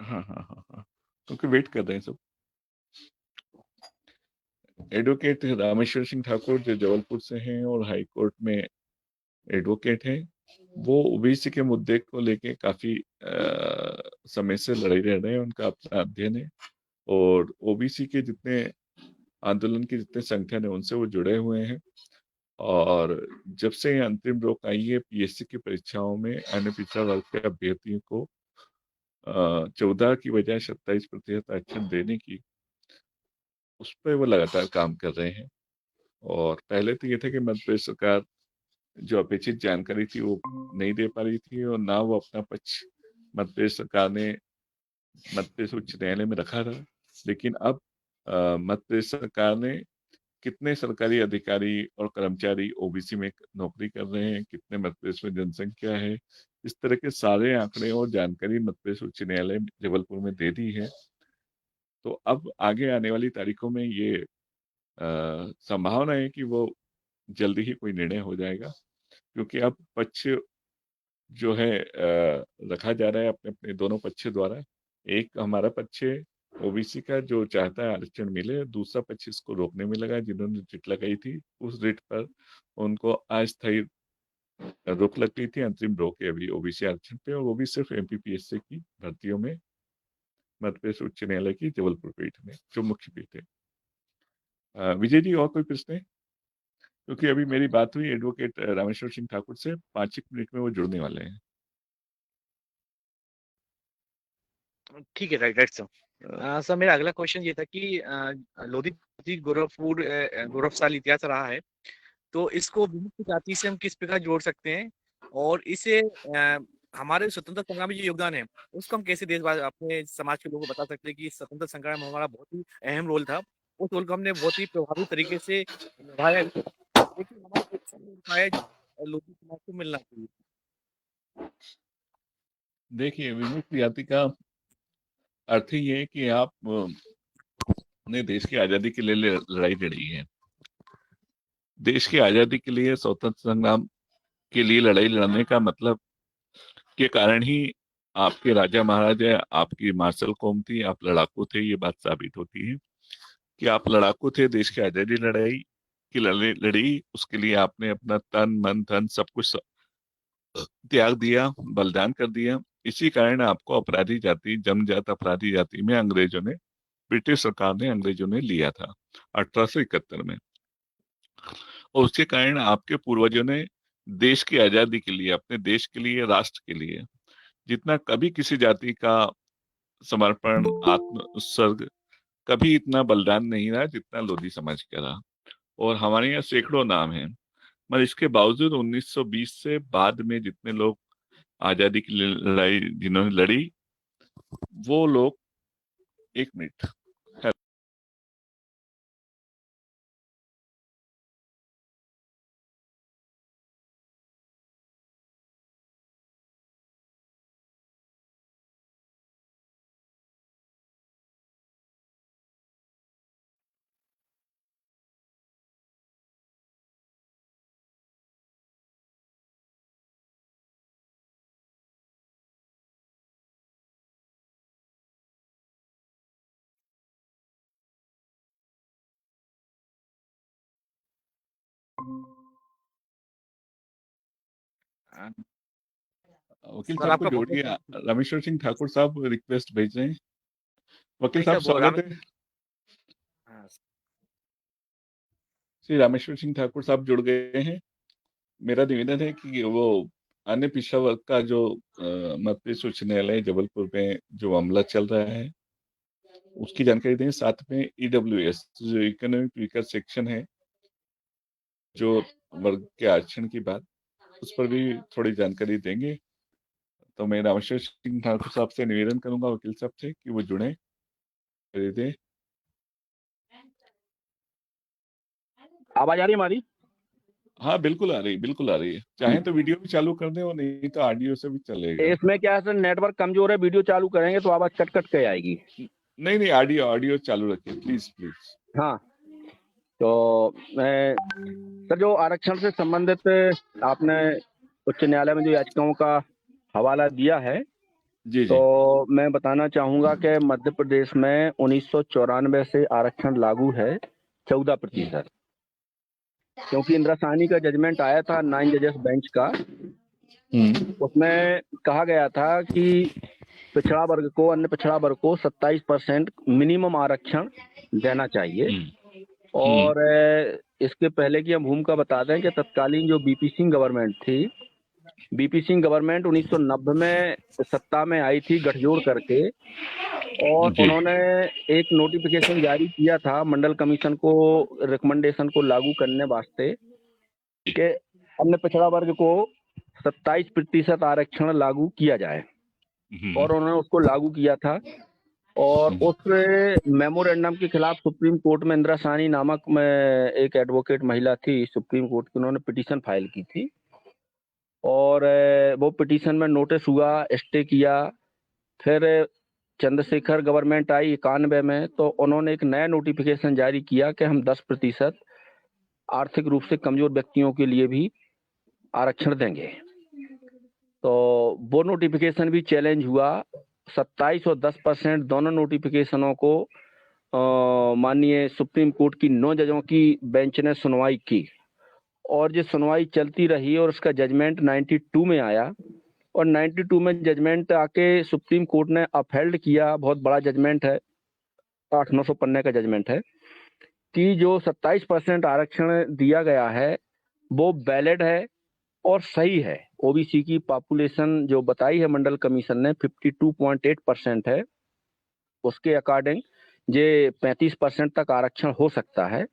हाँ हाँ हाँ हाँ, क्योंकि वेट कर रहे हैं सब। एडवोकेट रामेश्वर सिंह ठाकुर जो जबलपुर से हैं और हाई कोर्ट में एडवोकेट हैं, वो ओबीसी के मुद्दे को लेके काफी समय से लड़ाई रह रहे हैं। उनका अपना अध्ययन है और ओबीसी के जितने आंदोलन के जितने संगठन है उनसे वो जुड़े हुए हैं। और जब से अंतिम रोक आई है पीएससी की परीक्षाओं में अन्य पिछड़ा वर्ग के अभ्यर्थियों को 14 की बजाय 27% आरक्षण देने की, उस पर वो लगातार काम कर रहे हैं। और पहले तो ये था कि मध्य प्रदेश सरकार जो अपेक्षित जानकारी थी वो नहीं दे पा रही थी और ना वो अपना पक्ष मध्य प्रदेश सरकार ने मध्य प्रदेश उच्च न्यायालय में रखा था। लेकिन अब मध्य प्रदेश सरकार ने कितने सरकारी अधिकारी और कर्मचारी ओबीसी में नौकरी कर रहे हैं, कितने मध्य प्रदेश में जनसंख्या है, इस तरह के सारे आंकड़े और जानकारी मध्य प्रदेश उच्च न्यायालय जबलपुर में दे दी है। तो अब आगे आने वाली तारीखों में ये संभावना है कि वो जल्दी ही कोई निर्णय हो जाएगा, क्योंकि अब पक्ष जो है रखा जा रहा है अपने अपने दोनों पक्ष द्वारा। एक हमारा पक्ष है ओबीसी का जो चाहता है आरक्षण मिले, दूसरा पक्ष इसको रोकने में लगा। जिन्होंने रिट लगाई थी उस रिट पर उनको अस्थायी रोक लग गई थी, अंतरिम रोक है अभी ओबीसी आरक्षण पे, और वो भी सिर्फ एमपीपीएससी की भर्तियों में मध्य प्रदेश उच्च न्यायालय की जबलपुर पीठ में जो मुख्य पीठ है। विजय जी और कोई प्रश्न है? क्योंकि अभी मेरी बात हुई एडवोकेट रामेश्वर सिंह ठाकुर से, 5 मिनट में वो जुड़ने वाले हैं। ठीक है, राइट राइट सर। सर मेरा अगला क्वेश्चन ये था कि लोधी गौरवशाली इतिहास रहा है, तो इसको विमुक्त जाति से हम किस प्रकार जोड़ सकते हैं और इसे हमारे स्वतंत्रता संग्राम में जो योगदान है उसको हम कैसे देश अपने समाज के लोगों को बता सकते हैं कि स्वतंत्रता संग्राम में हमारा बहुत ही अहम रोल था, उस रोल को हमने बहुत ही प्रभावी तरीके से निभाया, लेकिन हमारा लोधी समाज को मिलना चाहिए। देखिए, विमुक्त जाति का अर्थ ही है कि आप ने देश की आजादी के लिए लड़ाई लड़ी है। देश की आजादी के लिए स्वतंत्रता संग्राम के लिए लड़ाई लड़ने का मतलब के कारण ही आपके राजा महाराजा, आपकी मार्शल कौम थी, आप लड़ाकू थे, ये बात साबित होती है कि आप लड़ाकू थे। देश की आजादी लड़ाई की लड़ी, उसके लिए आपने अपना तन मन धन सब कुछ त्याग दिया, बलिदान कर दिया। इसी कारण आपको अपराधी जाति, जन्मजात अपराधी जाति में अंग्रेजों ने, ब्रिटिश सरकार ने, अंग्रेजों ने लिया था 1871 में। और उसके कारण आपके पूर्वजों ने देश की आजादी के लिए, अपने देश के लिए, राष्ट्र के लिए जितना कभी किसी जाति का समर्पण, आत्म उत्सर्ग, कभी इतना बलिदान नहीं रहा जितना लोधी समाज का रहा। और हमारे यहाँ सैकड़ों नाम हैं, मगर इसके बावजूद 1920 से बाद में जितने लोग आजादी की लड़ाई जिन्होंने लड़ी, वो लोग, एक मिनट, वकील सर साहब को आपका जोड़िए। रामेश्वर सिंह ठाकुर साहब रिक्वेस्ट भेज रहे हैं। वकील नहीं साहब सर, वो स्वागत है। हाँ, श्री रामेश्वर सिंह ठाकुर साहब जुड़ गए हैं। मेरा निवेदन है कि वो अन्य पिछड़ा वर्ग का जो मध्य उच्च न्यायालय जबलपुर में जो मामला चल रहा है उसकी जानकारी दें। साथ में ईडब्ल्यूएस जो इकोनॉमिक वीकर सेक्शन है, जो वर्ग के आरक्षण की बात, उस पर भी थोड़ी जानकारी देंगे। तो मैं रामेश्वर सिंह ठाकुर साहब से निवेदन करूंगा, वकील साहब से, कि वो जुड़े, दे दें। आवाज आ रही है हमारी? हाँ बिल्कुल आ रही, बिल्कुल आ रही है। चाहे तो वीडियो भी चालू कर दें और नहीं तो ऑडियो से भी चलेगा। इसमें क्या है सर, नेटवर्क कमजोर है, वीडियो चालू करेंगे तो आवाज कट कट के आएगी। नहीं नहीं, ऑडियो ऑडियो चालू रखिए प्लीज प्लीज। हाँ, तो मैं सर, जो आरक्षण से संबंधित आपने उच्च न्यायालय में जो याचिकाओं का हवाला दिया है, जी जी। तो मैं बताना चाहूंगा कि मध्य प्रदेश में 1994 से आरक्षण लागू है 14%, क्योंकि इंदिरा साहनी का जजमेंट आया था 9 जजेस बेंच का। उसमें कहा गया था कि पिछड़ा वर्ग को, अन्य पिछड़ा वर्ग को 27% मिनिमम आरक्षण देना चाहिए। और इसके पहले की हम भूमिका बता दें कि तत्कालीन जो बीपी सिंह गवर्नमेंट थी, बीपी सिंह गवर्नमेंट 1990 में सत्ता में आई थी गठजोड़ करके, और जी। उन्होंने एक नोटिफिकेशन जारी किया था मंडल कमीशन को, रिकमेंडेशन को लागू करने वास्ते कि अन्य पिछड़ा वर्ग को 27% आरक्षण लागू किया जाए, और उन्होंने उसको लागू किया था। और उस मेमोरेंडम के खिलाफ सुप्रीम कोर्ट में इंदिरा साहनी नामक में एक एडवोकेट महिला थी सुप्रीम कोर्ट की, उन्होंने पिटीशन फाइल की थी, और वो पिटीशन में नोटिस हुआ, स्टे किया। फिर चंद्रशेखर गवर्नमेंट आई 91 में, तो उन्होंने एक नया नोटिफिकेशन जारी किया कि हम 10% आर्थिक रूप से कमजोर व्यक्तियों के लिए भी आरक्षण देंगे। तो वो नोटिफिकेशन भी चैलेंज हुआ। 27 और 10% दोनों नोटिफिकेशनों को माननीय सुप्रीम कोर्ट की 9 जजों की बेंच ने सुनवाई की, और ये सुनवाई चलती रही, और उसका जजमेंट 92 में आया, और 92 में जजमेंट आके सुप्रीम कोर्ट ने अपहेल्ड किया। बहुत बड़ा जजमेंट है, 800-900 पन्ने का जजमेंट है, कि जो 27% आरक्षण दिया गया है वो वैलिड है और सही है। ओबीसी की पॉपुलेशन जो बताई है मंडल कमीशन ने 52.8% है, उसके अकॉर्डिंग ये 35% तक आरक्षण हो सकता है।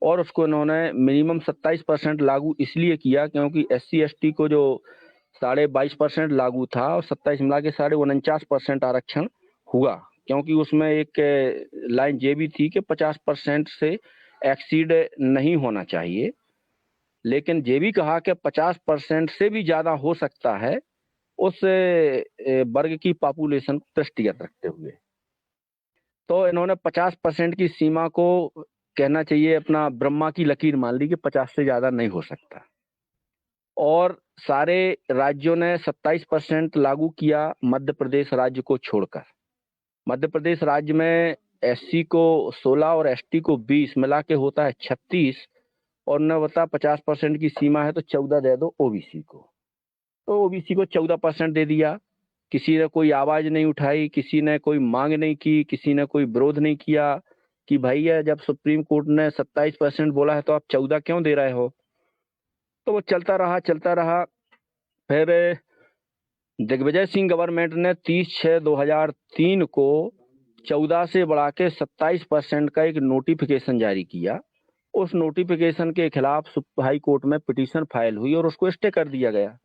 और उसको इन्होंने मिनिमम 27% लागू इसलिए किया क्योंकि SC/ST को जो 22.5% लागू था, और 27 मिला के 49% आरक्षण हुआ, क्योंकि उसमें एक लाइन ये भी थी कि 50% से एक्सीड नहीं होना चाहिए, लेकिन ये भी कहा कि 50% से भी ज्यादा हो सकता है उस वर्ग की पॉपुलेशन को दृष्टिगत रखते हुए। तो इन्होंने 50% की सीमा को, कहना चाहिए, अपना ब्रह्मा की लकीर मान ली कि 50 से ज्यादा नहीं हो सकता। और सारे राज्यों ने 27% लागू किया, मध्य प्रदेश राज्य को छोड़कर। मध्य प्रदेश राज्य में एससी को 16 और एसटी को 20 मिला के होता है 36, और न बता 50% की सीमा है तो 14 दे दो ओबीसी को। तो ओबीसी को 14% दे दिया। किसी ने कोई आवाज नहीं उठाई, किसी ने कोई मांग नहीं की, किसी ने कोई विरोध नहीं किया कि भैया जब सुप्रीम कोर्ट ने 27% बोला है तो आप 14 क्यों दे रहे हो। तो वो चलता रहा। फिर दिग्विजय सिंह गवर्नमेंट ने 30/6/2003 को 14 से बढ़ा के 27% का एक नोटिफिकेशन जारी किया। उस नोटिफिकेशन के खिलाफ हाई कोर्ट में पिटीशन फाइल हुई और उसको स्टे कर दिया गया।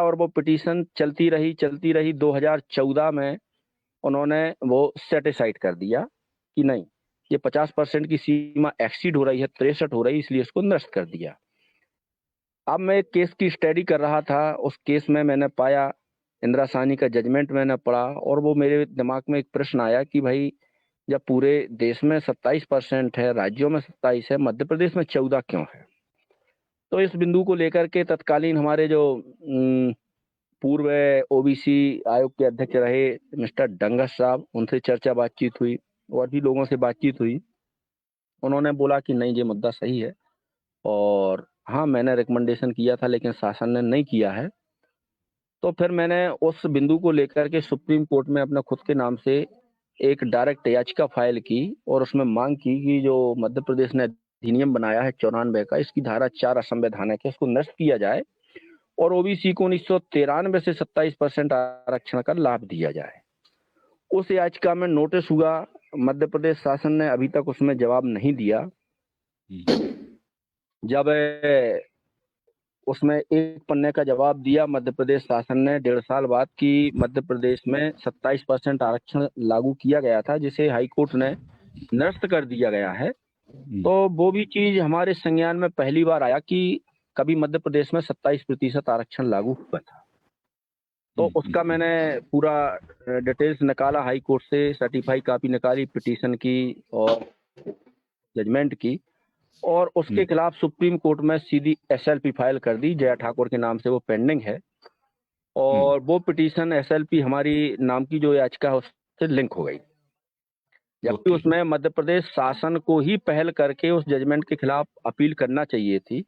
और वो पिटीशन चलती रही। 2014 में उन्होंने वो सेटिसाइड कर दिया कि नहीं, ये 50% की सीमा एक्सीड हो रही है, 63 हो रही, इसलिए इसको निरस्त कर दिया। अब मैं एक केस की स्टडी कर रहा था, उस केस में मैंने पाया, इंदिरा साहनी का जजमेंट मैंने पढ़ा, और वो मेरे दिमाग में एक प्रश्न आया कि भाई जब पूरे देश में 27% है, राज्यों में 27 है, मध्य प्रदेश में 14 क्यों है। तो इस बिंदु को लेकर के तत्कालीन हमारे जो पूर्व ओबीसी आयोग के अध्यक्ष रहे मिस्टर डंगस साहब, उनसे चर्चा बातचीत हुई और भी लोगों से बातचीत हुई। उन्होंने बोला कि नहीं, ये मुद्दा सही है, और हाँ मैंने रिकमेंडेशन किया था लेकिन शासन ने नहीं किया है। तो फिर मैंने उस बिंदु को लेकर के सुप्रीम कोर्ट में अपने खुद के नाम से एक डायरेक्ट याचिका फाइल की और उसमें मांग की कि जो मध्य प्रदेश ने अधिनियम बनाया है 94 का, इसकी धारा 4 असंवैधानिक है, इसको निरस्त किया जाए और ओबीसी को 1993 से 27% आरक्षण का लाभ दिया जाए। उस याचिका में नोटिस हुआ, मध्य प्रदेश शासन ने अभी तक उसमें जवाब नहीं दिया। जब उसमें एक पन्ने का जवाब दिया मध्य प्रदेश शासन ने 1.5 साल बाद कि मध्य प्रदेश में 27% आरक्षण लागू किया गया था, जिसे हाई कोर्ट ने निरस्त कर दिया गया है। तो वो भी चीज हमारे संज्ञान में पहली बार आया कि कभी मध्य प्रदेश में 27% आरक्षण लागू हुआ था। तो उसका मैंने पूरा डिटेल्स निकाला, हाई कोर्ट से सर्टिफाई कॉपी निकाली, पिटीशन की और जजमेंट की, और उसके खिलाफ सुप्रीम कोर्ट में सीधी एसएलपी फाइल कर दी। जया ठाकुर के नाम से वो पेंडिंग है, और वो पिटीशन एसएलपी हमारी नाम की जो याचिका है उससे लिंक हो गई, जबकि उसमें मध्य प्रदेश शासन को ही पहल करके उस जजमेंट के खिलाफ अपील करना चाहिए थी।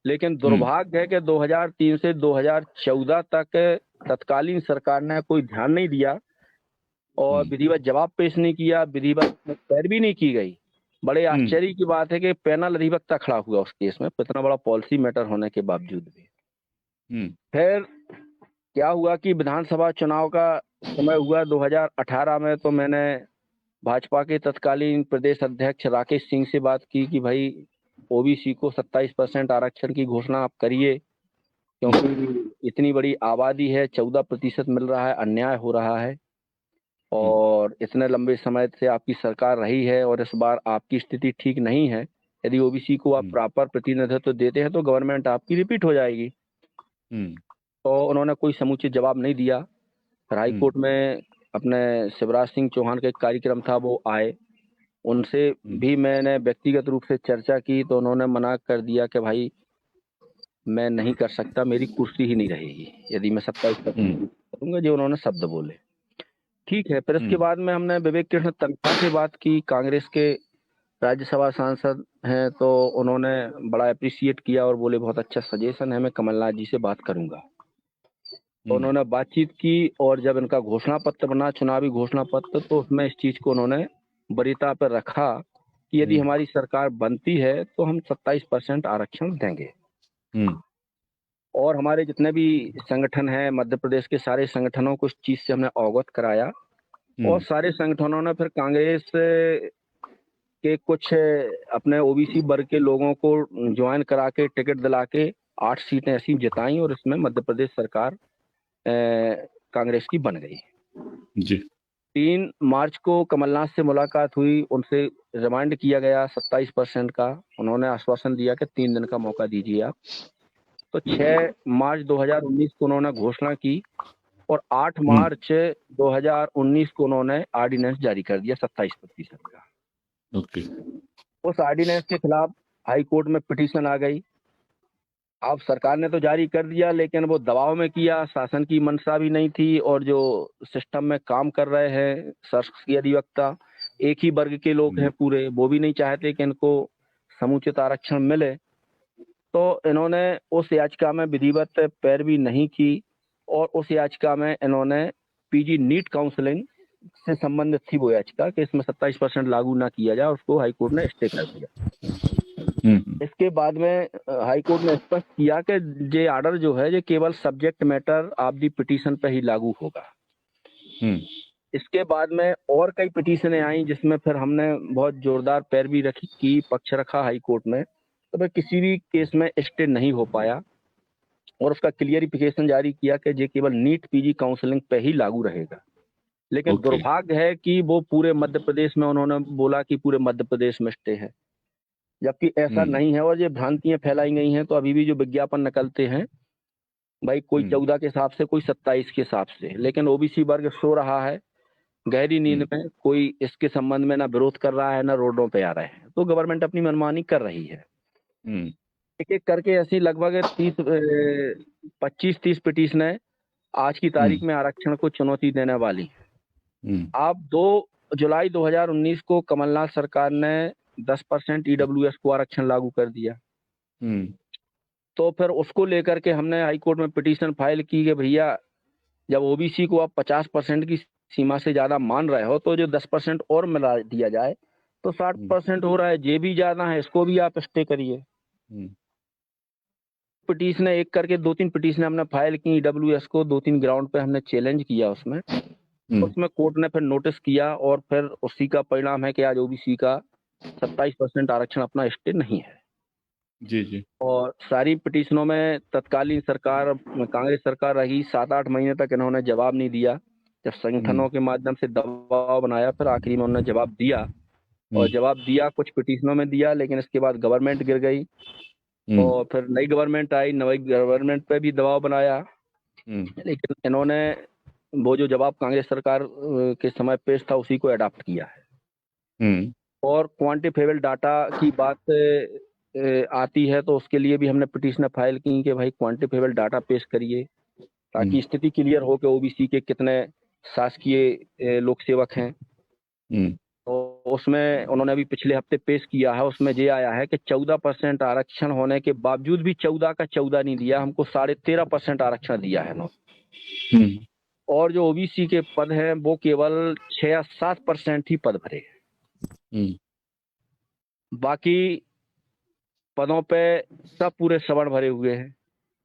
लेकिन दुर्भाग्य है कि 2003 से 2014 तक तत्कालीन सरकार ने कोई ध्यान नहीं दिया और विधिवत जवाब पेश नहीं किया, विधिवत पैरवी नहीं की गई। बड़े आश्चर्य की बात है कि पैनल अधिवक्ता खड़ा हुआ उस केस में, इतना बड़ा पॉलिसी मैटर होने के बावजूद भी। फिर क्या हुआ कि विधानसभा चुनाव का समय हुआ 2018 में, तो मैंने भाजपा के तत्कालीन प्रदेश अध्यक्ष राकेश सिंह से बात की कि भाई ओबीसी को 27% आरक्षण की घोषणा आप करिए, क्योंकि इतनी बड़ी आबादी है, 14% मिल रहा है, अन्याय हो रहा है, और इतने लंबे समय से आपकी सरकार रही है और इस बार आपकी स्थिति ठीक नहीं है। यदि ओबीसी को आप प्रॉपर प्रतिनिधित्व देते हैं तो गवर्नमेंट आपकी रिपीट हो जाएगी। तो उन्होंने कोई समुचित जवाब नहीं दिया। हाई कोर्ट में अपने शिवराज सिंह चौहान का एक कार्यक्रम था, वो आए, उनसे भी मैंने व्यक्तिगत रूप से चर्चा की, तो उन्होंने मना कर दिया कि भाई मैं नहीं कर सकता, मेरी कुर्सी ही नहीं रहेगी यदि मैं 27% करूंगा, जो उन्होंने शब्द बोले। ठीक है। फिर इसके बाद में हमने विवेक कृष्ण तन्खा से बात की, कांग्रेस के राज्यसभा सांसद हैं, तो उन्होंने बड़ा अप्रिशिएट किया और बोले बहुत अच्छा सजेशन है, मैं कमलनाथ जी से बात करूंगा। तो उन्होंने बातचीत की, और जब इनका घोषणा पत्र बना, चुनावी घोषणा पत्र, तो उसमें इस चीज को उन्होंने वरीयता पर रखा कि यदि हमारी सरकार बनती है तो हम 27% आरक्षण देंगे। और हमारे जितने भी संगठन हैं मध्य प्रदेश के, सारे संगठनों को इस चीज से हमने अवगत कराया, और सारे संगठनों ने फिर कांग्रेस के कुछ अपने ओबीसी वर्ग के लोगों को ज्वाइन करा के टिकट दिला के 8 सीटें ऐसी जिताई, और इसमें मध्य प्रदेश सरकार कांग्रेस की बन गई जी। 3 मार्च को कमलनाथ से मुलाकात हुई, उनसे रिमाइंड किया गया 27% का। उन्होंने आश्वासन दिया कि 3 दिन का मौका दीजिए आप। तो 6 मार्च 2019 को उन्होंने घोषणा की, और 8 मार्च 2019 को उन्होंने ऑर्डिनेंस जारी कर दिया 27% का। उस ऑर्डिनेंस के खिलाफ हाई कोर्ट में पिटीशन आ गई। अब सरकार ने तो जारी कर दिया, लेकिन वो दबाव में किया, शासन की मंशा भी नहीं थी, और जो सिस्टम में काम कर रहे हैं शासकीय अधिवक्ता एक ही वर्ग के लोग हैं पूरे, वो भी नहीं चाहते कि इनको समुचित आरक्षण मिले। तो इन्होंने उस याचिका में विधिवत पैरवी नहीं की, और उस याचिका में इन्होंने पीजी नीट काउंसलिंग से संबंधित थी वो याचिका कि इसमें 27% लागू ना किया जाए, उसको हाईकोर्ट ने स्टे कर दिया। इसके बाद में हाईकोर्ट ने स्पष्ट किया कि ये आर्डर जो है ये केवल subject matter of the petition पे ही लागू होगा। इसके बाद में और कई पिटीशनें आई जिसमें फिर हमने बहुत जोरदार पैरवी रखी की पक्ष रखा हाई कोर्ट में, तो फिर किसी भी केस में स्टे नहीं हो पाया, और उसका क्लियरिफिकेशन जारी किया कि ये केवल नीट पीजी काउंसलिंग पे ही लागू रहेगा। लेकिन दुर्भाग्य है कि वो पूरे मध्य प्रदेश में उन्होंने बोला कि पूरे मध्य प्रदेश में स्टे है, जबकि ऐसा नहीं है, और ये भ्रांतियां फैलाई गई हैं। तो अभी भी जो विज्ञापन निकलते हैं भाई, कोई 14 के हिसाब से, कोई 27 के हिसाब से, लेकिन ओबीसी वर्ग सो रहा है गहरी नींद में, कोई इसके संबंध में ना विरोध कर रहा है ना रोडों पे आ रहे हैं। तो गवर्नमेंट अपनी मनमानी कर रही है। एक एक करके ऐसी लगभग 25-30 पिटीशनें आज की तारीख में आरक्षण को चुनौती देने वाली है। अब 2 जुलाई 2019 को कमलनाथ सरकार ने 10% ईडब्ल्यूएस को आरक्षण लागू कर दिया। तो फिर उसको लेकर के हमने हाई कोर्ट में पिटीशन फाइल की कि भैया जब ओबीसी को आप 50% की सीमा से ज्यादा मान रहे हो, तो जो 10% और मिला दिया जाए तो 60% हो रहा है, ये भी ज्यादा है, इसको भी आप स्टे करिए। पिटीशन एक करके 2-3 पिटीशन हमने फाइल की ईडब्ल्यूएस को, 2-3 ग्राउंड पे हमने चैलेंज किया उसमें। उसमें कोर्ट ने फिर नोटिस किया, और फिर उसी का परिणाम है कि आज ओबीसी का 27% आरक्षण अपना स्टे नहीं है। जी। और सारी पिटीशनों में तत्कालीन सरकार, कांग्रेस सरकार रही, 7-8 महीने तक इन्होंने जवाब नहीं दिया। जब संगठनों के माध्यम से दबाव बनाया, फिर आखिरी में उन्होंने जवाब दिया, और जवाब दिया कुछ पिटीशनों में दिया, लेकिन इसके बाद गवर्नमेंट गिर गई, और फिर नई गवर्नमेंट आई, नई गवर्नमेंट पे भी दबाव बनाया, लेकिन इन्होंने वो जो जवाब कांग्रेस सरकार के समय पेश था उसी को अडॉप्ट किया है। और क्वांटिफाइबल डाटा की बात आती है तो उसके लिए भी हमने पिटीशन फाइल की कि भाई क्वांटिफाइबल डाटा पेश करिए, ताकि स्थिति क्लियर हो कि ओबीसी के कितने शासकीय लोक सेवक हैं। तो उसमें उन्होंने अभी पिछले हफ्ते पेश किया है, उसमें ये आया है कि 14% आरक्षण होने के बावजूद भी 14 का 14 नहीं दिया, हमको 13.5% आरक्षण दिया है उन्होंने। और जो ओबीसी के पद हैं वो केवल 6 या 7% ही पद भरे हैं। बाकी पदों पे सब पूरे सवर्ण भरे हुए हैं।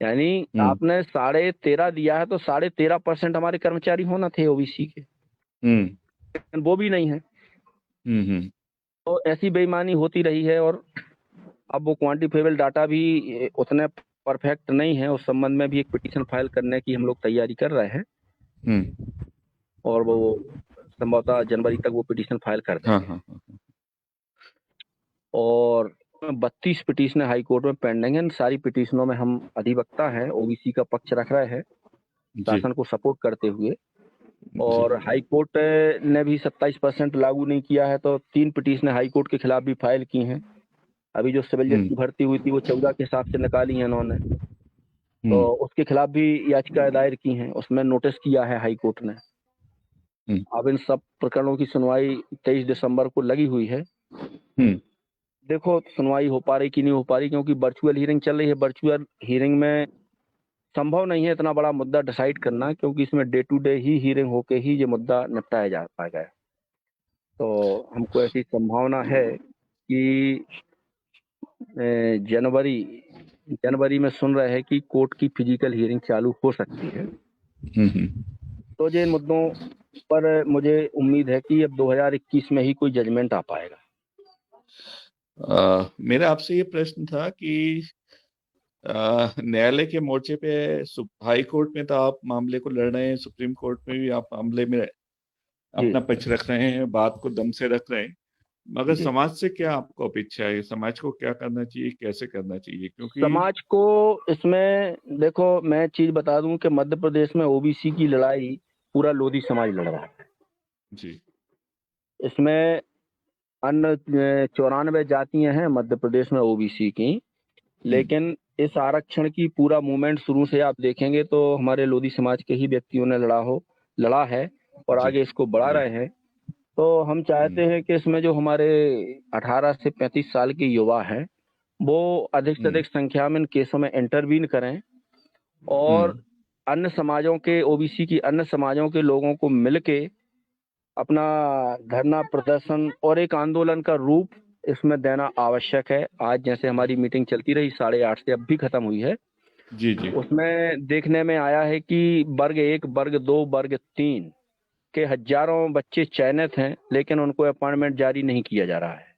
यानी आपने 13.5 दिया है तो 13.5% हमारे कर्मचारी होना थे ओबीसी के, लेकिन वो भी नहीं है। तो ऐसी बेईमानी होती रही है, और अब वो क्वांटिफाइबल डाटा भी उतने परफेक्ट नहीं है। उस संबंध में भी एक पिटीशन फाइल करने की हम लोग तैयारी कर रहे हैं, और वो संभवतः जनवरी तक वो पिटीशन फाइल कर देंगे। और 32 पिटीशन हाई कोर्ट में पेंडिंग है। सारी पिटीशनों में हम अधिवक्ता हैं, ओबीसी का पक्ष रख रहे हैं शासन को सपोर्ट करते हुए। और हाई कोर्ट ने भी 27% लागू नहीं किया है, तो 3 पिटीशन हाई कोर्ट के खिलाफ भी फाइल की हैं। अभी जो सिविल जज की भर्ती हुई थी वो 14 के हिसाब से निकाली है इन्होंने, तो उसके खिलाफ भी याचिका दायर की हैं, उसमें नोटिस किया है हाई कोर्ट ने। अब इन सब प्रकरणों की सुनवाई 23 दिसंबर को लगी हुई है। देखो सुनवाई हो पा रही कि नहीं हो पा रही, क्योंकि वर्चुअल हियरिंग चल रही है। वर्चुअल हियरिंग में संभव नहीं है इतना बड़ा मुद्दा डिसाइड करना, क्योंकि इसमें डे टू डे ही हियरिंग होके ही ये मुद्दा निपटाया जा पाएगा। तो हमको ऐसी संभावना है कि जनवरी में सुन रहे हैं कि कोर्ट की फिजिकल हियरिंग चालू हो सकती है। तो ये मुद्दों पर मुझे उम्मीद है कि अब 2021 में ही कोई जजमेंट आ पाएगा। मेरा आपसे ये प्रश्न था कि न्यायालय के मोर्चे पे हाई कोर्ट में तो आप मामले को लड़ रहे हैं, सुप्रीम कोर्ट में भी आप मामले में अपना पक्ष रख रहे हैं, बात को दम से रख रहे हैं, मगर समाज से क्या आपको अपेक्षा है? समाज को क्या करना चाहिए, कैसे करना चाहिए? क्योंकि समाज को इसमें देखो, मैं चीज बता दूं कि मध्य प्रदेश में ओबीसी की लड़ाई पूरा लोधी समाज लड़ रहा है जी। इसमें अन्य 94 जातियां हैं मध्य प्रदेश में ओबीसी की, लेकिन इस आरक्षण की पूरा मूवमेंट शुरू से आप देखेंगे तो हमारे लोधी समाज के ही व्यक्तियों ने लड़ा है और जी आगे इसको बढ़ा जी रहे हैं। तो हम चाहते हैं कि इसमें जो हमारे 18 से 35 साल के युवा हैं वो अधिक से अधिक संख्या में इन केसों में इंटरवीन करें और अन्य समाजों के ओबीसी की अन्य समाजों के लोगों को मिलके अपना धरना प्रदर्शन और एक आंदोलन का रूप इसमें देना आवश्यक है। आज जैसे हमारी मीटिंग चलती रही 8:30 से अब भी खत्म हुई है, जी जी उसमें देखने में आया है कि वर्ग 1, वर्ग 2, वर्ग 3 के हजारों बच्चे चयनित हैं, लेकिन उनको अपॉइंटमेंट जारी नहीं किया जा रहा है।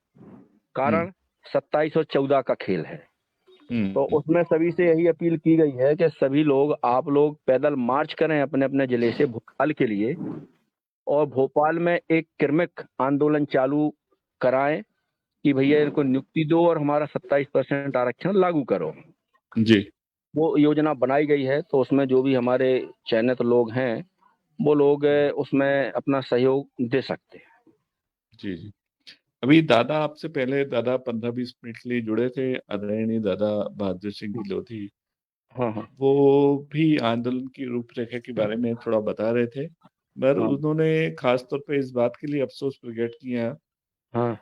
कारण 27 और 14 का खेल है। तो उसमें सभी से यही अपील की गई है कि सभी लोग, आप लोग पैदल मार्च करें अपने अपने जिले से भोपाल के लिए और भोपाल में एक क्रमिक आंदोलन चालू कराएं कि भैया इनको नियुक्ति दो और हमारा 27% आरक्षण लागू करो। जी वो योजना बनाई गई है, तो उसमें जो भी हमारे चयनित लोग हैं वो लोग उसमें अपना सहयोग दे सकते हैं। जी जी। अभी दादा आपसे पहले 15-20 मिनट के लिए जुड़े थे, आदरणीय दादा बहादुर सिंह की लोधी, हाँ हाँ वो भी आंदोलन की रूपरेखा के बारे में थोड़ा बता रहे थे, पर हाँ उन्होंने खास तौर पे इस बात के लिए अफसोस प्रकट किया, हाँ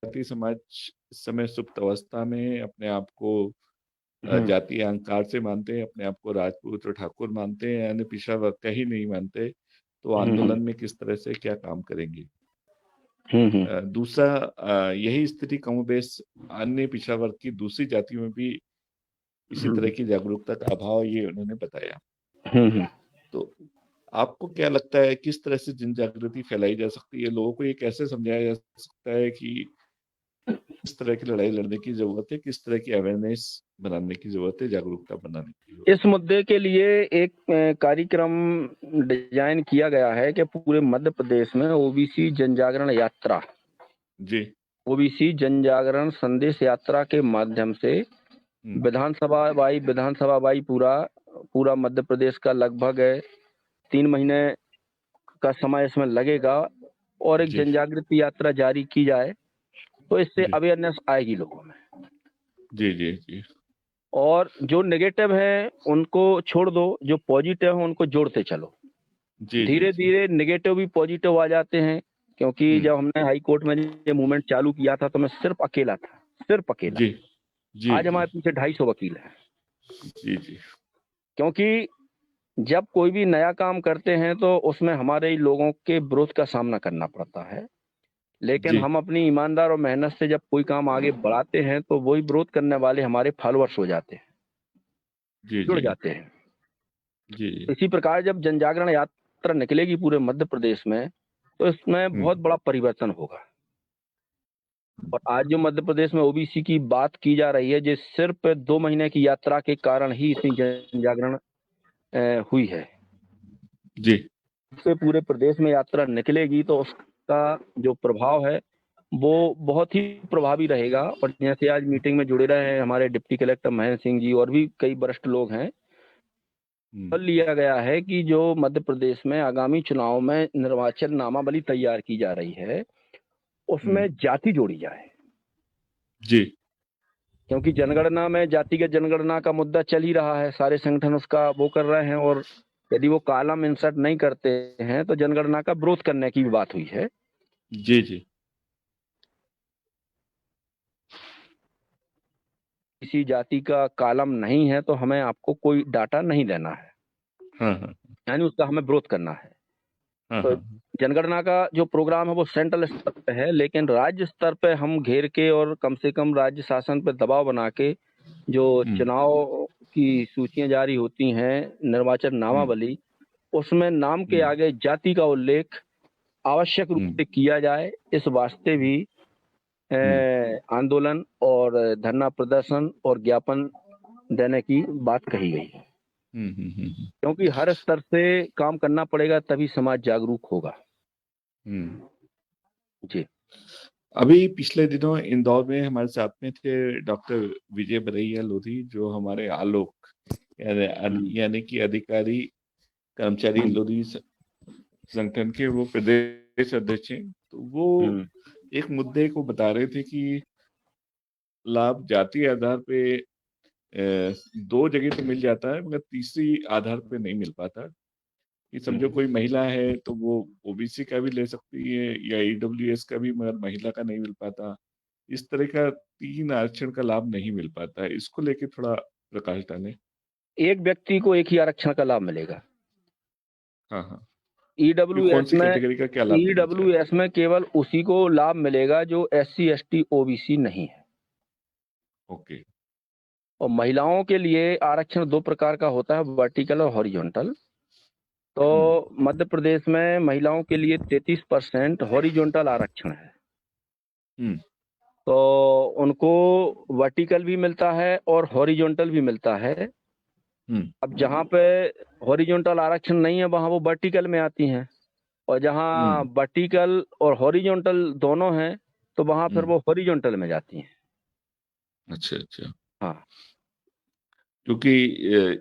जाति समाज इस समय सुप्त अवस्था में अपने आप को हम्म, जातीय अहंकार से मानते हैं, अपने आप को राजपूत और ठाकुर मानते हैं, यानी पिछड़ा वर्ग का ही नहीं मानते, तो आंदोलन में किस तरह से क्या काम करेंगे। हम्म, दूसरा, यही स्थिति कमोबेश अन्य पिछड़ा वर्ग की दूसरी जातियों में भी इसी तरह की जागरूकता का अभाव, ये उन्होंने बताया। हम्म। तो आपको क्या लगता है किस तरह से जन जागृति फैलाई जा सकती है, लोगों को ये कैसे समझाया जा सकता है कि किस तरह की लड़ाई लड़ने की जरूरत है, किस तरह की अवेयरनेस बनाने की जरूरत है, जागरूकता बनाने की जरूरत इस मुद्दे के लिए एक कार्यक्रम डिजाइन किया गया है कि पूरे मध्य प्रदेश में ओबीसी जन जागरण यात्रा, है। जी ओबीसी जन जागरण संदेश यात्रा के माध्यम से विधानसभा बाई पूरा मध्य प्रदेश का लगभग 3 महीने का समय इसमें लगेगा और एक जी जन जागृति यात्रा जारी की जाए तो इससे जी अवेयरनेस आएगी लोगों में। जी जी जी और जो नेगेटिव है उनको छोड़ दो, जो पॉजिटिव है उनको जोड़ते चलो। जी जी धीरे जी धीरे नेगेटिव भी पॉजिटिव आ जाते हैं, क्योंकि जब हमने हाई कोर्ट में ये मूवमेंट चालू किया था तो मैं सिर्फ अकेला था, सिर्फ अकेला। जी जी आज हमारे पीछे 250 वकील हैं, जी जी क्योंकि जब कोई भी नया काम करते हैं तो उसमें हमारे ही लोगों के विरोध का सामना करना पड़ता है, लेकिन जी हम अपनी ईमानदार और मेहनत से जब कोई काम आगे बढ़ाते हैं तो वही विरोध करने वाले हमारे फॉलोअर्स हो जाते हैं, जी जुड़ जी जाते हैं। जी इसी प्रकार जब जन जागरण यात्रा निकलेगी पूरे मध्य प्रदेश में तो इसमें बहुत बड़ा परिवर्तन होगा। और आज जो मध्य प्रदेश में ओबीसी की बात की जा रही है, जो सिर्फ 2 महीने की यात्रा के कारण ही इतनी जन जागरण हुई है। जी से पूरे प्रदेश में यात्रा निकलेगी तो उसका जो प्रभाव है वो बहुत ही प्रभावी रहेगा। और जैसे आज मीटिंग में जुड़े रहे हैं हमारे डिप्टी कलेक्टर महेंद्र सिंह जी और भी कई वरिष्ठ लोग हैं, लिया गया है कि जो मध्य प्रदेश में आगामी चुनाव में निर्वाचन नामावली तैयार की जा रही है उसमें जाति जोड़ी जाए, जी क्योंकि जनगणना में जातिगत जनगणना का मुद्दा चल ही रहा है, सारे संगठन उसका वो कर रहे हैं और यदि वो कॉलम इंसर्ट नहीं करते हैं तो जनगणना का विरोध करने की भी बात हुई है। जी जी किसी जाति का कॉलम नहीं है तो हमें आपको कोई डाटा नहीं देना है, हाँ हाँ यानी उसका हमें विरोध करना है। हाँ तो हाँ जनगणना का जो प्रोग्राम है वो सेंट्रल स्तर पे है, लेकिन राज्य स्तर पे हम घेर के और कम से कम राज्य शासन पे दबाव बना के जो चुनाव की सूचियां जारी होती हैं, निर्वाचन नामावली, उसमें नाम के आगे जाति का उल्लेख आवश्यक रूप से किया जाए। इस वास्ते भी आंदोलन और धरना प्रदर्शन और ज्ञापन देने की बात कही गई है, क्योंकि हर स्तर से काम करना पड़ेगा तभी समाज जागरूक होगा। जी अभी पिछले दिनों इंदौर में हमारे साथ में थे डॉक्टर विजय बरैया लोधी, जो हमारे आलोक यानी कि अधिकारी कर्मचारी लोधी संगठन के वो प्रदेश अध्यक्ष हैं। तो वो एक मुद्दे को बता रहे थे कि लाभ जाति आधार पे दो जगह पे मिल जाता है मगर तीसरी आधार पे नहीं मिल पाता। कि समझो कोई महिला है तो वो ओबीसी का भी ले सकती है या ईडब्ल्यूएस का भी, मगर महिला का नहीं मिल पाता। इस तरह का 3 आरक्षण का लाभ नहीं मिल पाता है। इसको लेके थोड़ा प्रकाश डालें। एक व्यक्ति को एक ही आरक्षण का लाभ मिलेगा। हाँ, हाँ। कौन ईडब्ल्यूएस सी में कैटेगरी का क्या लाभ मिलना चाहिए? ईडब्ल्यूएस में केवल उसी को लाभ मिलेगा जो एससी एसटी ओबीसी नहीं है। ओके। और महिलाओं के लिए आरक्षण 2 प्रकार का होता है, वर्टिकल और हॉरिजॉन्टल। तो मध्य प्रदेश में महिलाओं के लिए 33% हॉरिजॉन्टल आरक्षण है। हम्म। तो उनको वर्टिकल भी मिलता है और हॉरिजॉन्टल भी मिलता है। अब जहाँ पे हॉरिजॉन्टल आरक्षण नहीं है वहाँ वो वर्टिकल में आती हैं, और जहाँ वर्टिकल और हॉरिजॉन्टल दोनों हैं तो वहाँ फिर वो हॉरिजॉन्टल में जाती हैं। अच्छा, अच्छा। हाँ, क्योंकि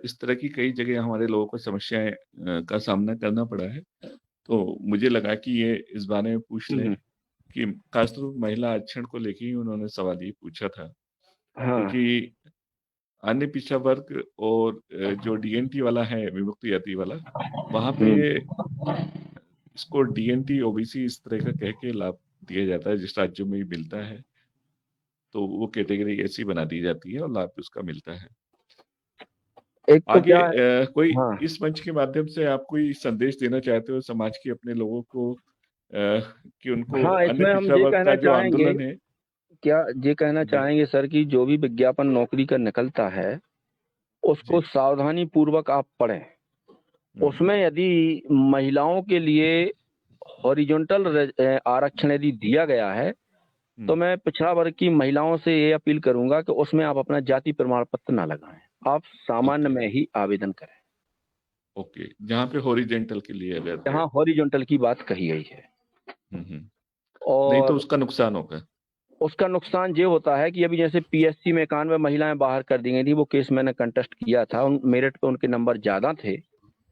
इस तरह की कई जगह हमारे लोगों को समस्याएं का सामना करना पड़ा है, तो मुझे लगा कि ये इस बारे में पूछ लें कि खासतौर पर महिला आरक्षण को लेके ही उन्होंने सवाल ये पूछा था। हाँ, क्योंकि अन्य पिछड़ा वर्ग और जो डीएनटी वाला है, विमुक्त जाति वाला, वहां पे इसको डीएनटी ओबीसी इस तरह का कह के लाभ दिया जाता है जिस राज्यों में भी मिलता है। तो वो कैटेगरी ऐसी बना दी जाती है और लाभ उसका मिलता है। एक तो आगे क्या है, कोई हाँ, इस मंच के माध्यम से आप कोई संदेश देना चाहते हो समाज के अपने लोगों को, कि उनको हाँ, अन्य इसमें हम पिछड़ा ये वर्ग कहना का जो चाहेंगे, आंदोलन है। ये कहना जी, चाहेंगे सर कि जो भी विज्ञापन नौकरी का निकलता है उसको जी। सावधानी पूर्वक आप पढ़ें। उसमें यदि महिलाओं के लिए हॉरिजॉन्टल आरक्षण यदि दिया गया है तो मैं पिछड़ा वर्ग की महिलाओं से ये अपील करूंगा कि उसमें आप अपना जाति प्रमाण पत्र ना लगाएं, आप सामान्य ओके, में ही आवेदन करें ओके। जहाँ पे हॉरिजेंटल के लिए अगर जहां हॉरिजॉन्टल की बात कही गई है। नहीं तो और उसका नुकसान होगा। उसका नुकसान ये होता है कि अभी जैसे पीएससी में 91 महिलाएं बाहर कर दी गई थी, वो केस मैंने कंटेस्ट किया था, मेरिट पे उनके नंबर ज्यादा थे,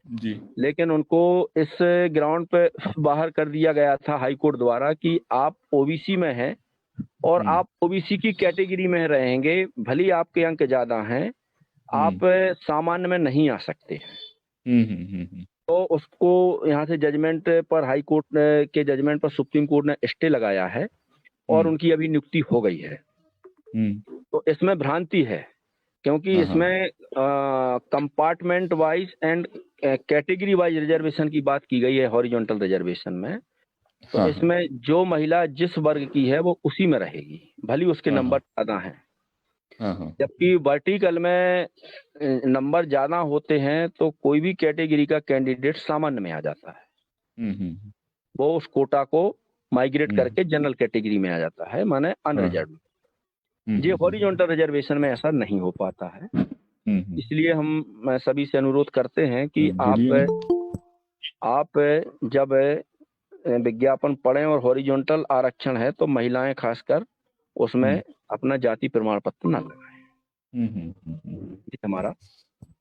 जी। लेकिन उनको इस ग्राउंड पे बाहर कर दिया गया था हाई कोर्ट द्वारा कि आप ओबीसी में हैं और आप ओबीसी की कैटेगरी में रहेंगे, भले ही आपके अंक ज्यादा हैं, आप सामान्य में नहीं आ सकते। तो उसको यहाँ से जजमेंट पर हाई कोर्ट के जजमेंट पर सुप्रीम कोर्ट ने स्टे लगाया है और उनकी अभी नियुक्ति हो गई है। तो इसमें भ्रांति है क्योंकि इसमें compartment wise and category wise reservation की बात की गई है हॉरिजॉन्टल रिजर्वेशन में। तो इसमें जो महिला जिस वर्ग की है वो उसी में रहेगी, भले उसके नंबर ज्यादा हैं। जबकि वर्टिकल में नंबर ज्यादा होते हैं तो कोई भी कैटेगरी का कैंडिडेट सामान्य में आ जाता है, वो उस कोटा को माइग्रेट करके जनरल कैटेगरी में आ जाता है, माने अनरिजर्व। ये हॉरिजॉन्टल रिजर्वेशन में ऐसा नहीं हो पाता है। इसलिए हम सभी से अनुरोध करते हैं कि आप जब विज्ञापन पढ़ें और हॉरिजॉन्टल आरक्षण है तो महिलाएं खासकर उसमें अपना जाति प्रमाण पत्र न लगाएं। ये हमारा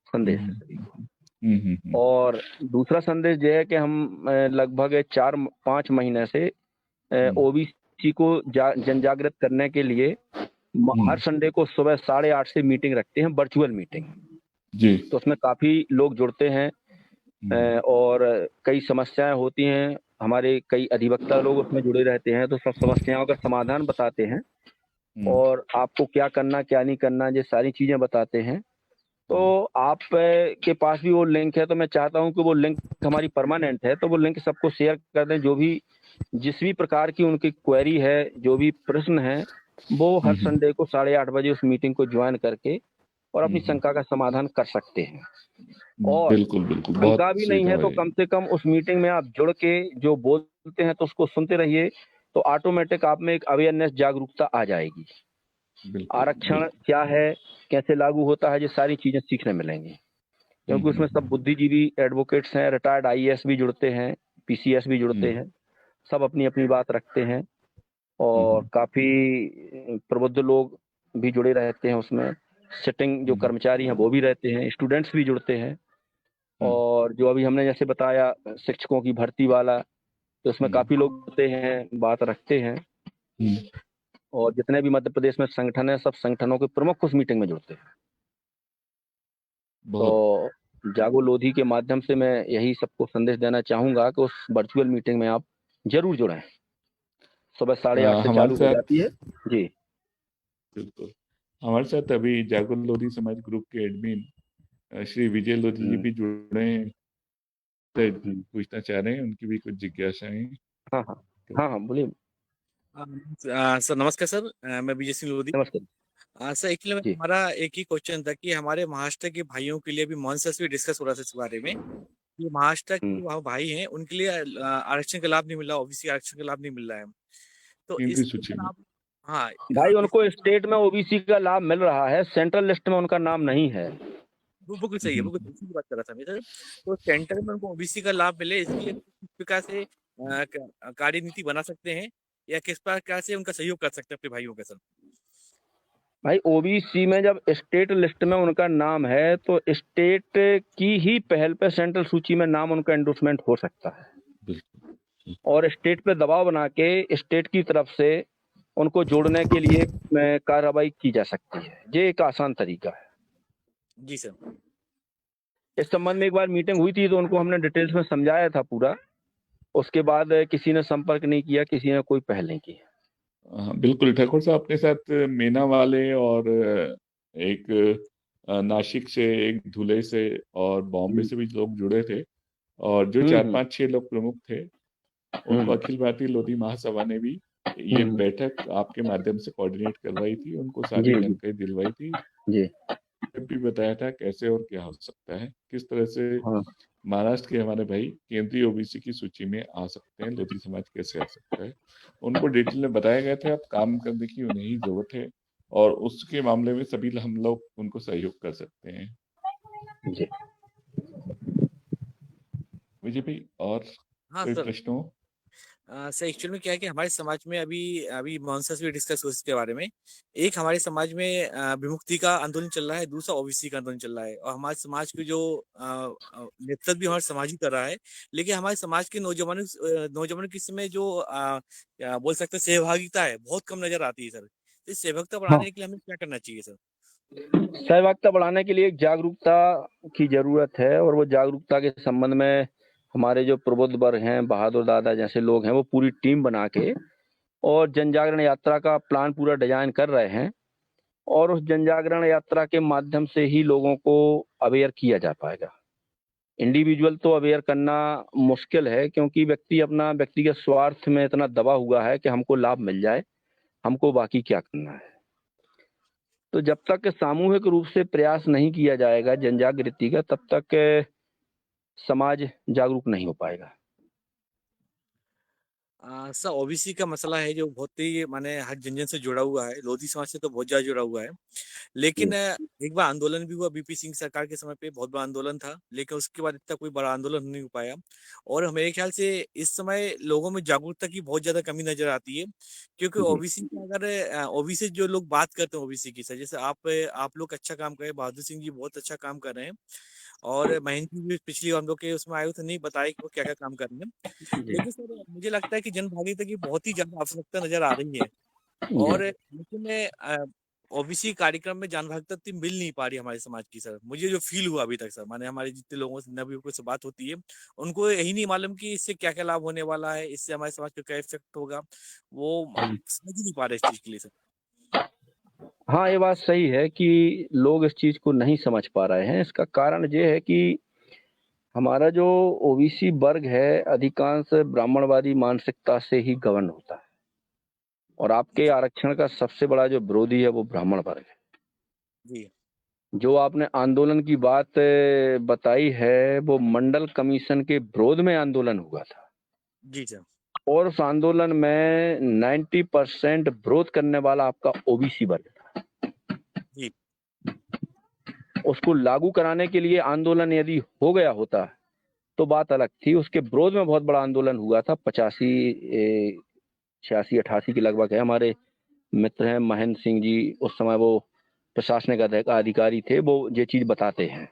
संदेश है सभी को। और दूसरा संदेश ये है कि हम लगभग 4-5 महीने से ओबीसी को जन जागृत करने के लिए हर संडे को सुबह 8:30 से मीटिंग रखते हैं, वर्चुअल मीटिंग जी। तो उसमें काफी लोग जुड़ते हैं और कई समस्याएं होती हैं, हमारे कई अधिवक्ता लोग उसमें जुड़े रहते हैं, तो सब समस्याओं का समाधान बताते हैं और आपको क्या करना क्या नहीं करना ये सारी चीजें बताते हैं। तो आप के पास भी वो लिंक है, तो मैं चाहता हूं कि वो लिंक हमारी परमानेंट है, तो वो लिंक सबको शेयर कर दें। जो भी जिस भी प्रकार की उनकी क्वेरी है, जो भी प्रश्न है, वो हर संडे को 8:30 बजे उस मीटिंग को ज्वाइन करके और अपनी शंका का समाधान कर सकते हैं। और बिल्कुल बिल्कुल, शंका भी नहीं है तो कम से कम उस मीटिंग में आप जुड़ के जो बोलते हैं तो उसको सुनते रहिए, तो ऑटोमेटिक आप में एक अवेयरनेस जागरूकता आ जाएगी। आरक्षण क्या है, कैसे लागू होता है, ये सारी चीजें सीखने मिलेंगी, क्योंकि उसमें सब बुद्धिजीवी एडवोकेट्स हैं, रिटायर्ड आईएएस भी जुड़ते हैं, पीसीएस भी जुड़ते हैं, सब अपनी अपनी बात रखते हैं और काफी प्रबुद्ध लोग भी जुड़े रहते हैं उसमें। सिटिंग जो कर्मचारी हैं वो भी रहते हैं, स्टूडेंट्स भी जुड़ते हैं, और जो अभी हमने जैसे बताया शिक्षकों की भर्ती वाला, तो उसमें काफी लोग होते हैं, बात रखते हैं। और जितने भी मध्य प्रदेश में संगठन है, सब संगठनों के प्रमुख उस मीटिंग में जुड़ते हैं। बहुत तो जागो लोधी के माध्यम से मैं यही सबको संदेश देना चाहूंगा कि उस वर्चुअल मीटिंग में आप जरूर जुड़ें। सुबह 8:30 से हमारे चालू हो साथ जाती है जी। बिल्कुल हमारे साथ अभी जागो लोधी समाज ग्रुप के एडमिन श्री विजय लोधी जी भी जुड़े हैं, तो पूछना चाह रहे हैं, उनकी भी कुछ जिज्ञासाएं। हाँ हाँ हाँ हाँ बोलिए। सर नमस्कार सर, मैं विजय सिंह लोधी। नमस्ते सर एक्चुअली जी। हमारा एक ही क्वेश्चन था कि हमारे महाराष्ट्र के भाइयों के लिए भी मॉन्सस भी डिस्कस हो रहा था इस बारे में कि महाराष्ट्र के जो वहाँ भाई हैं उनके लिए आरक्षण का लाभ नहीं मिल रहा, ओबीसी आरक्षण का लाभ नहीं मिल रहा है। तो केंद्रीय इस सूची में आप हाँ भाई उनको स्टेट में ओबीसी का लाभ मिल रहा है, सेंट्रल लिस्ट में उनका नाम नहीं है। वो बिल्कुल सही है, बिल्कुल इसी की बात कर रहा था मैं सर। तो सेंटर में उनको ओबीसी का लाभ मिले इसके लिए किस प्रकार से कार्यनीति बना सकते हैं या किस प्रकार से उनका सहयोग कर सकते हैं अपने भाइयों का सर? भाई ओबीसी में जब स्टेट लिस्ट में उनका नाम है तो स्टेट की ही पहल पे सेंट्रल सूची में नाम उनका एंडोर्समेंट हो सकता है, बिल्कुल और स्टेट पे दबाव बना के स्टेट की तरफ से उनको जोड़ने के लिए कार्रवाई की जा सकती है। ये एक आसान तरीका है। जी सर। इस संबंध में एक बार मीटिंग हुई थी तो उनको हमने डिटेल्स में समझाया था पूरा, उसके बाद किसी ने संपर्क नहीं किया, किसी ने कोई पहल नहीं की। हाँ, बिल्कुल ठाकुर साहब अपने साथ मेना वाले और एक नासिक से, एक धुले से और बॉम्बे से भी लोग जुड़े थे, और जो 4-5-6 लोग प्रमुख थे उनको अखिल भारतीय लोधी महासभा ने भी ये बैठक आपके माध्यम से कोऑर्डिनेट करवाई थी, उनको सारी जी जानकारी दिलवाई थी जी भी बताया था कैसे और क्या हो सकता है, किस तरह से हाँ महाराष्ट्र के हमारे भाई केंद्रीय ओबीसी की सूची में आ सकते हैं, लोधी समाज कैसे आ सकता है, उनको डिटेल में बताया गया था। अब काम करने की उन्हें ही जरूरत है और उसके मामले में सभी हम लोग उनको सहयोग कर सकते हैं। जी। विजय भाई और हाँ कोई सर। प्रश्न हो? सर एक्चुअल में क्या है कि हमारे समाज में अभी अभी मॉन्सस भी डिस्कस हुआ इसके बारे में। एक हमारे समाज में विमुक्ति का आंदोलन चल रहा है, दूसरा ओबीसी का आंदोलन चल रहा है, और हमारे समाज के जो नेतृत्व भी हमारे समाज ही कर रहा है। लेकिन हमारे समाज के नौजवानों की इसमें जो क्या बोल सकते हैं सहभागिता है बहुत कम नजर आती है सर। तो इस सहभागिता बढ़ाने के लिए हमें क्या करना चाहिए सर? सहभागिता बढ़ाने के लिए एक जागरूकता की जरूरत है, और वो जागरूकता के संबंध में हमारे जो प्रबुद्ध वर्ग हैं, बहादुर दादा जैसे लोग हैं, वो पूरी टीम बना के और जन जागरण यात्रा का प्लान पूरा डिजाइन कर रहे हैं, और उस जन जागरण यात्रा के माध्यम से ही लोगों को अवेयर किया जा पाएगा। इंडिविजुअल तो अवेयर करना मुश्किल है, क्योंकि व्यक्ति अपना व्यक्तिगत स्वार्थ में इतना दबा हुआ है कि हमको लाभ मिल जाए, हमको बाकी क्या करना है। तो जब तक सामूहिक रूप से प्रयास नहीं किया जाएगा जन जागृति का, तब तक समाज जागरूक नहीं हो पाएगा। सर ओबीसी का मसला है जो बहुत ही माने हर जन से जुड़ा हुआ है, लोधी समाज से तो बहुत ज्यादा जुड़ा हुआ है। लेकिन एक बार आंदोलन भी हुआ बीपी सिंह सरकार के समय पे, बहुत बड़ा आंदोलन था, लेकिन उसके बाद इतना कोई बड़ा आंदोलन नहीं हो पाया। और मेरे ख्याल से इस समय लोगों में जागरूकता की बहुत ज्यादा कमी नजर आती है, क्योंकि ओबीसी की अगर ओबीसी जो लोग बात करते हैं ओबीसी की, सर जैसे आप लोग अच्छा काम कर रहे हैं, बहादुर सिंह जी बहुत अच्छा काम कर रहे हैं, और महेंद्र जी भी पिछली हम लोग के उसमें आए थे, नहीं बताए कि वो क्या क्या काम कर रहे हैं। लेकिन सर मुझे लगता है कि जन भागीदारी की बहुत ही ज्यादा आवश्यकता नजर आ रही है, और लेकिन ओबीसी कार्यक्रम में जन भागीदारी मिल नहीं पा रही हमारे समाज की सर। मुझे जो फील हुआ अभी तक सर, माने हमारे जितने लोगों से नवयुवकों से बात होती है, उनको यही नहीं मालूम कि इससे क्या क्या लाभ होने वाला है, इससे हमारे समाज पर क्या इफेक्ट होगा, वो समझ ही नहीं पा रहे इस चीज के लिए सर। हाँ, ये बात सही है कि लोग इस चीज को नहीं समझ पा रहे हैं। इसका कारण ये है कि हमारा जो ओबीसी वर्ग है अधिकांश ब्राह्मणवादी मानसिकता से ही गवर्न होता है, और आपके आरक्षण का सबसे बड़ा जो विरोधी है वो ब्राह्मण वर्ग है। जी जो आपने आंदोलन की बात बताई है, वो मंडल कमीशन के विरोध में आंदोलन हुआ था, जी सर। और उस आंदोलन में 90% विरोध करने वाला आपका ओबीसी वर्ग था। जी उसको लागू कराने के लिए आंदोलन यदि हो गया होता तो बात अलग थी। उसके विरोध में बहुत बड़ा आंदोलन हुआ था, 85-86-88 के लगभग है। हमारे मित्र हैं महेंद्र सिंह जी, उस समय वो प्रशासनिक अधिकारी थे, वो ये चीज बताते हैं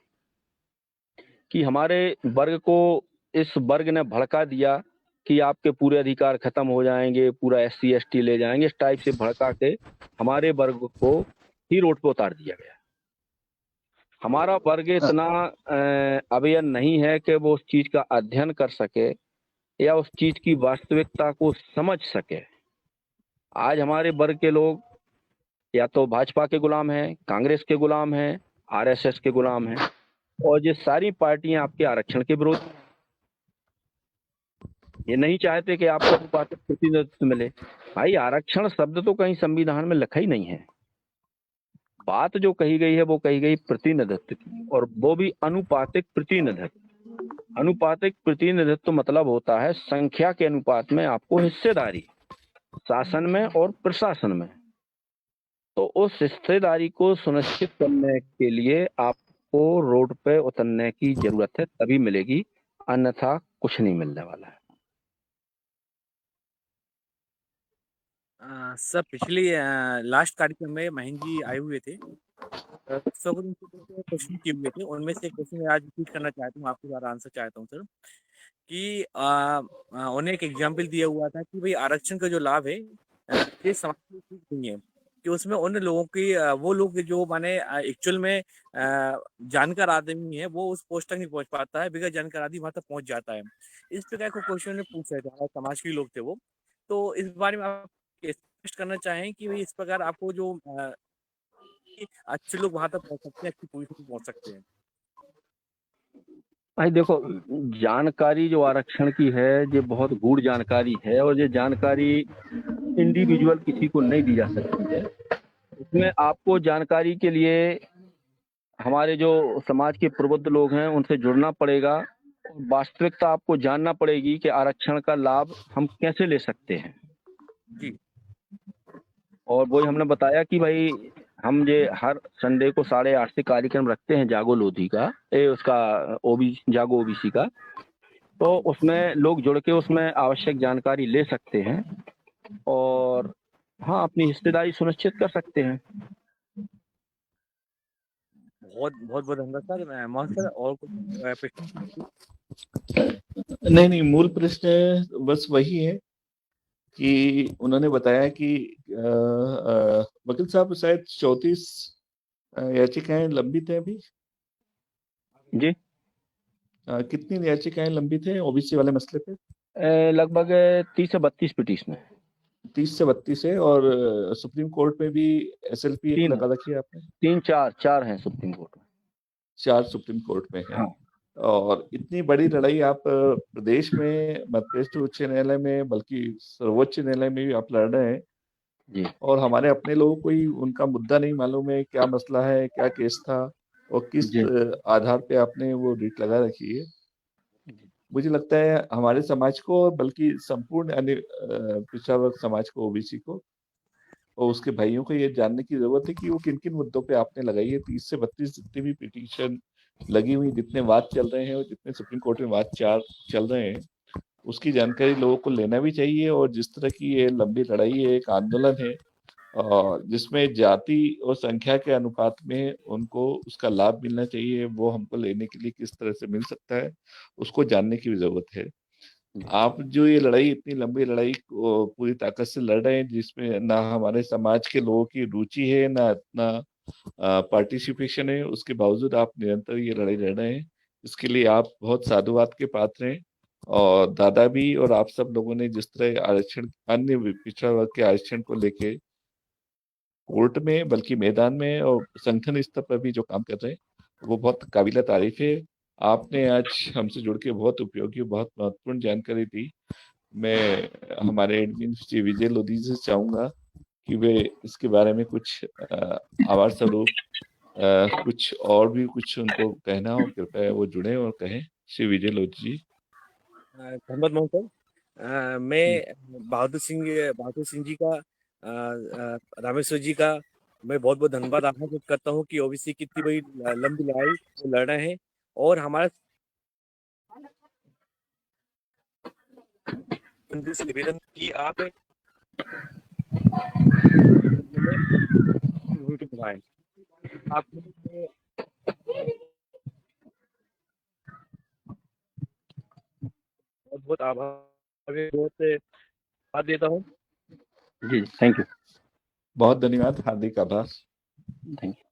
कि हमारे वर्ग को इस वर्ग ने भड़का दिया कि आपके पूरे अधिकार खत्म हो जाएंगे, पूरा SC ST ले जाएंगे, इस टाइप से भड़का के हमारे वर्ग को ही रोड पर उतार दिया गया। हमारा वर्ग इतना अवेयर नहीं है कि वो उस चीज का अध्ययन कर सके या उस चीज की वास्तविकता को समझ सके। आज हमारे वर्ग के लोग या तो भाजपा के गुलाम हैं, कांग्रेस के गुलाम हैं, आरएसएस के गुलाम हैं, और ये सारी पार्टियां आपके आरक्षण के विरोध हैं। ये नहीं चाहते कि आपको अनुपातिक प्रतिनिधित्व मिले। भाई, आरक्षण शब्द तो कहीं संविधान में लिखा ही नहीं है। बात जो कही गई है वो कही गई प्रतिनिधित्व की, और वो भी अनुपातिक प्रतिनिधित्व। अनुपातिक प्रतिनिधित्व मतलब होता है संख्या के अनुपात में आपको हिस्सेदारी शासन में और प्रशासन में। तो उस हिस्सेदारी को सुनिश्चित करने के लिए आपको रोड पे उतरने की जरूरत है, तभी मिलेगी, अन्यथा कुछ नहीं मिलने वाला है। सर, पिछली लास्ट कार्यक्रम में महेंद्र जी आए हुए थे, सौ क्वेश्चन किए हुए थे। उनमें से एक क्वेश्चन मैं आज रिपीट करना चाहता हूँ, आपके द्वारा आंसर चाहता हूँ सर, कि उन्हें एक एग्जाम्पल दिया हुआ था कि भाई आरक्षण का जो लाभ है ये समाज में ठीक नहीं है, कि उसमें उन लोगों की वो लोग जो माने एक्चुअल में जानकार आदमी है वो उस पोस्ट तक नहीं पहुंच पाता है, बगैर जानकार आदमी वहां तक पहुंच जाता है। इस प्रकार को क्वेश्चन ने पूछ रहे थे, हमारे समाज के लोग थे वो। तो इस बारे में आप स्पष्ट करना चाहें कि भाई इस प्रकार आपको जो अच्छे लोग वहां तक पहुंच सकते हैं, अच्छी पोजीशन पे पहुंच सकते हैं। भाई देखो, जानकारी जो आरक्षण की है ये बहुत गूढ़ जानकारी है, और ये जानकारी इंडिविजुअल किसी को नहीं दी जा सकती है। इसमें आपको जानकारी के लिए हमारे जो समाज के प्रबुद्ध लोग हैं उनसे जुड़ना पड़ेगा। वास्तविकता आपको जानना पड़ेगी कि आरक्षण का लाभ हम कैसे ले सकते हैं जी। और वही हमने बताया कि भाई हम ये हर संडे को 8:30 से कार्यक्रम रखते हैं जागो लोधी का, उसका जागो ओबीसी का। तो उसमें लोग जुड़ के उसमें आवश्यक जानकारी ले सकते हैं और हाँ, अपनी हिस्सेदारी सुनिश्चित कर सकते हैं। बहुत बहुत बहुत धन्यवाद सर। मोहन सर, और कुछ प्रश्न? नहीं, मूल प्रश्न बस वही है कि उन्होंने बताया कि वकील साहब शायद 34 याचिकाएं लंबित हैं अभी। जी। कितनी याचिकाएं लंबित हैं ओबीसी वाले मसले पे? लगभग 30 से 32 पिटीशन है। 30 से 32 है। और सुप्रीम कोर्ट में भी एसएलपी एक लगा रखी है आपने? 4 हैं सुप्रीम कोर्ट में। 4 सुप्रीम कोर्ट में है। हाँ। और इतनी बड़ी लड़ाई आप प्रदेश में, मध्य प्रदेश उच्च न्यायालय में, बल्कि सर्वोच्च न्यायालय में भी आप लड़ रहे हैं जी। और हमारे अपने लोगों को ही उनका मुद्दा नहीं मालूम है, क्या मसला है, क्या केस था और किस आधार पे आपने वो रिट लगा रखी है। मुझे लगता है हमारे समाज को, बल्कि संपूर्ण अन्य पिछड़ा वर्ग समाज को, ओबीसी को और उसके भाइयों को ये जानने की जरूरत है कि वो किन किन मुद्दों पे आपने लगाई है 30 से 32 जितनी भी पिटीशन लगी हुई, जितने वाद चल रहे हैं और जितने सुप्रीम कोर्ट में वाद 4 चल रहे हैं, उसकी जानकारी लोगों को लेना भी चाहिए। और जिस तरह की ये लंबी लड़ाई है, एक आंदोलन है और जिसमें जाति और संख्या के अनुपात में उनको उसका लाभ मिलना चाहिए, वो हमको लेने के लिए किस तरह से मिल सकता है, उसको जानने की भी जरूरत है। आप जो ये लड़ाई, इतनी लंबी लड़ाई को पूरी ताकत से लड़ रहे हैं, जिसमें ना हमारे समाज के लोगों की रुचि है, ना इतना पार्टिसिपेशन है, उसके बावजूद आप निरंतर ये लड़ाई लड़ रहे हैं, इसके लिए आप बहुत साधुवाद के पात्र हैं। और दादा भी और आप सब लोगों ने जिस तरह आरक्षण, अन्य पिछड़ा वर्ग के आरक्षण को लेके कोर्ट में, बल्कि मैदान में और संगठन स्तर पर भी जो काम कर रहे हैं, वो बहुत काबिल तारीफ है। आपने आज हमसे जुड़ के बहुत उपयोगी, बहुत महत्वपूर्ण जानकारी दी। मैं हमारे एडमिन श्री विजय लोधी से चाहूंगा कि वे इसके बारे में कुछ आभार स्वरूप कुछ और भी कुछ उनको कहना हो, कृपया वो जुड़े और कहें। श्री विजय लोधी जी। धन्यवाद मोहन सर। मैं बहादुर सिंह जी का, रामेश्वर जी का मैं बहुत बहुत धन्यवाद आभार व्यक्त करता हूँ कि ओबीसी की इतनी बड़ी लंबी लड़ाई लड़ रहे हैं और हमारा निवेदन की आप बहुत बहुत आभार, बहुत देता हूँ। जी, थैंक यू। बहुत धन्यवाद, हार्दिक आभार। Thank you.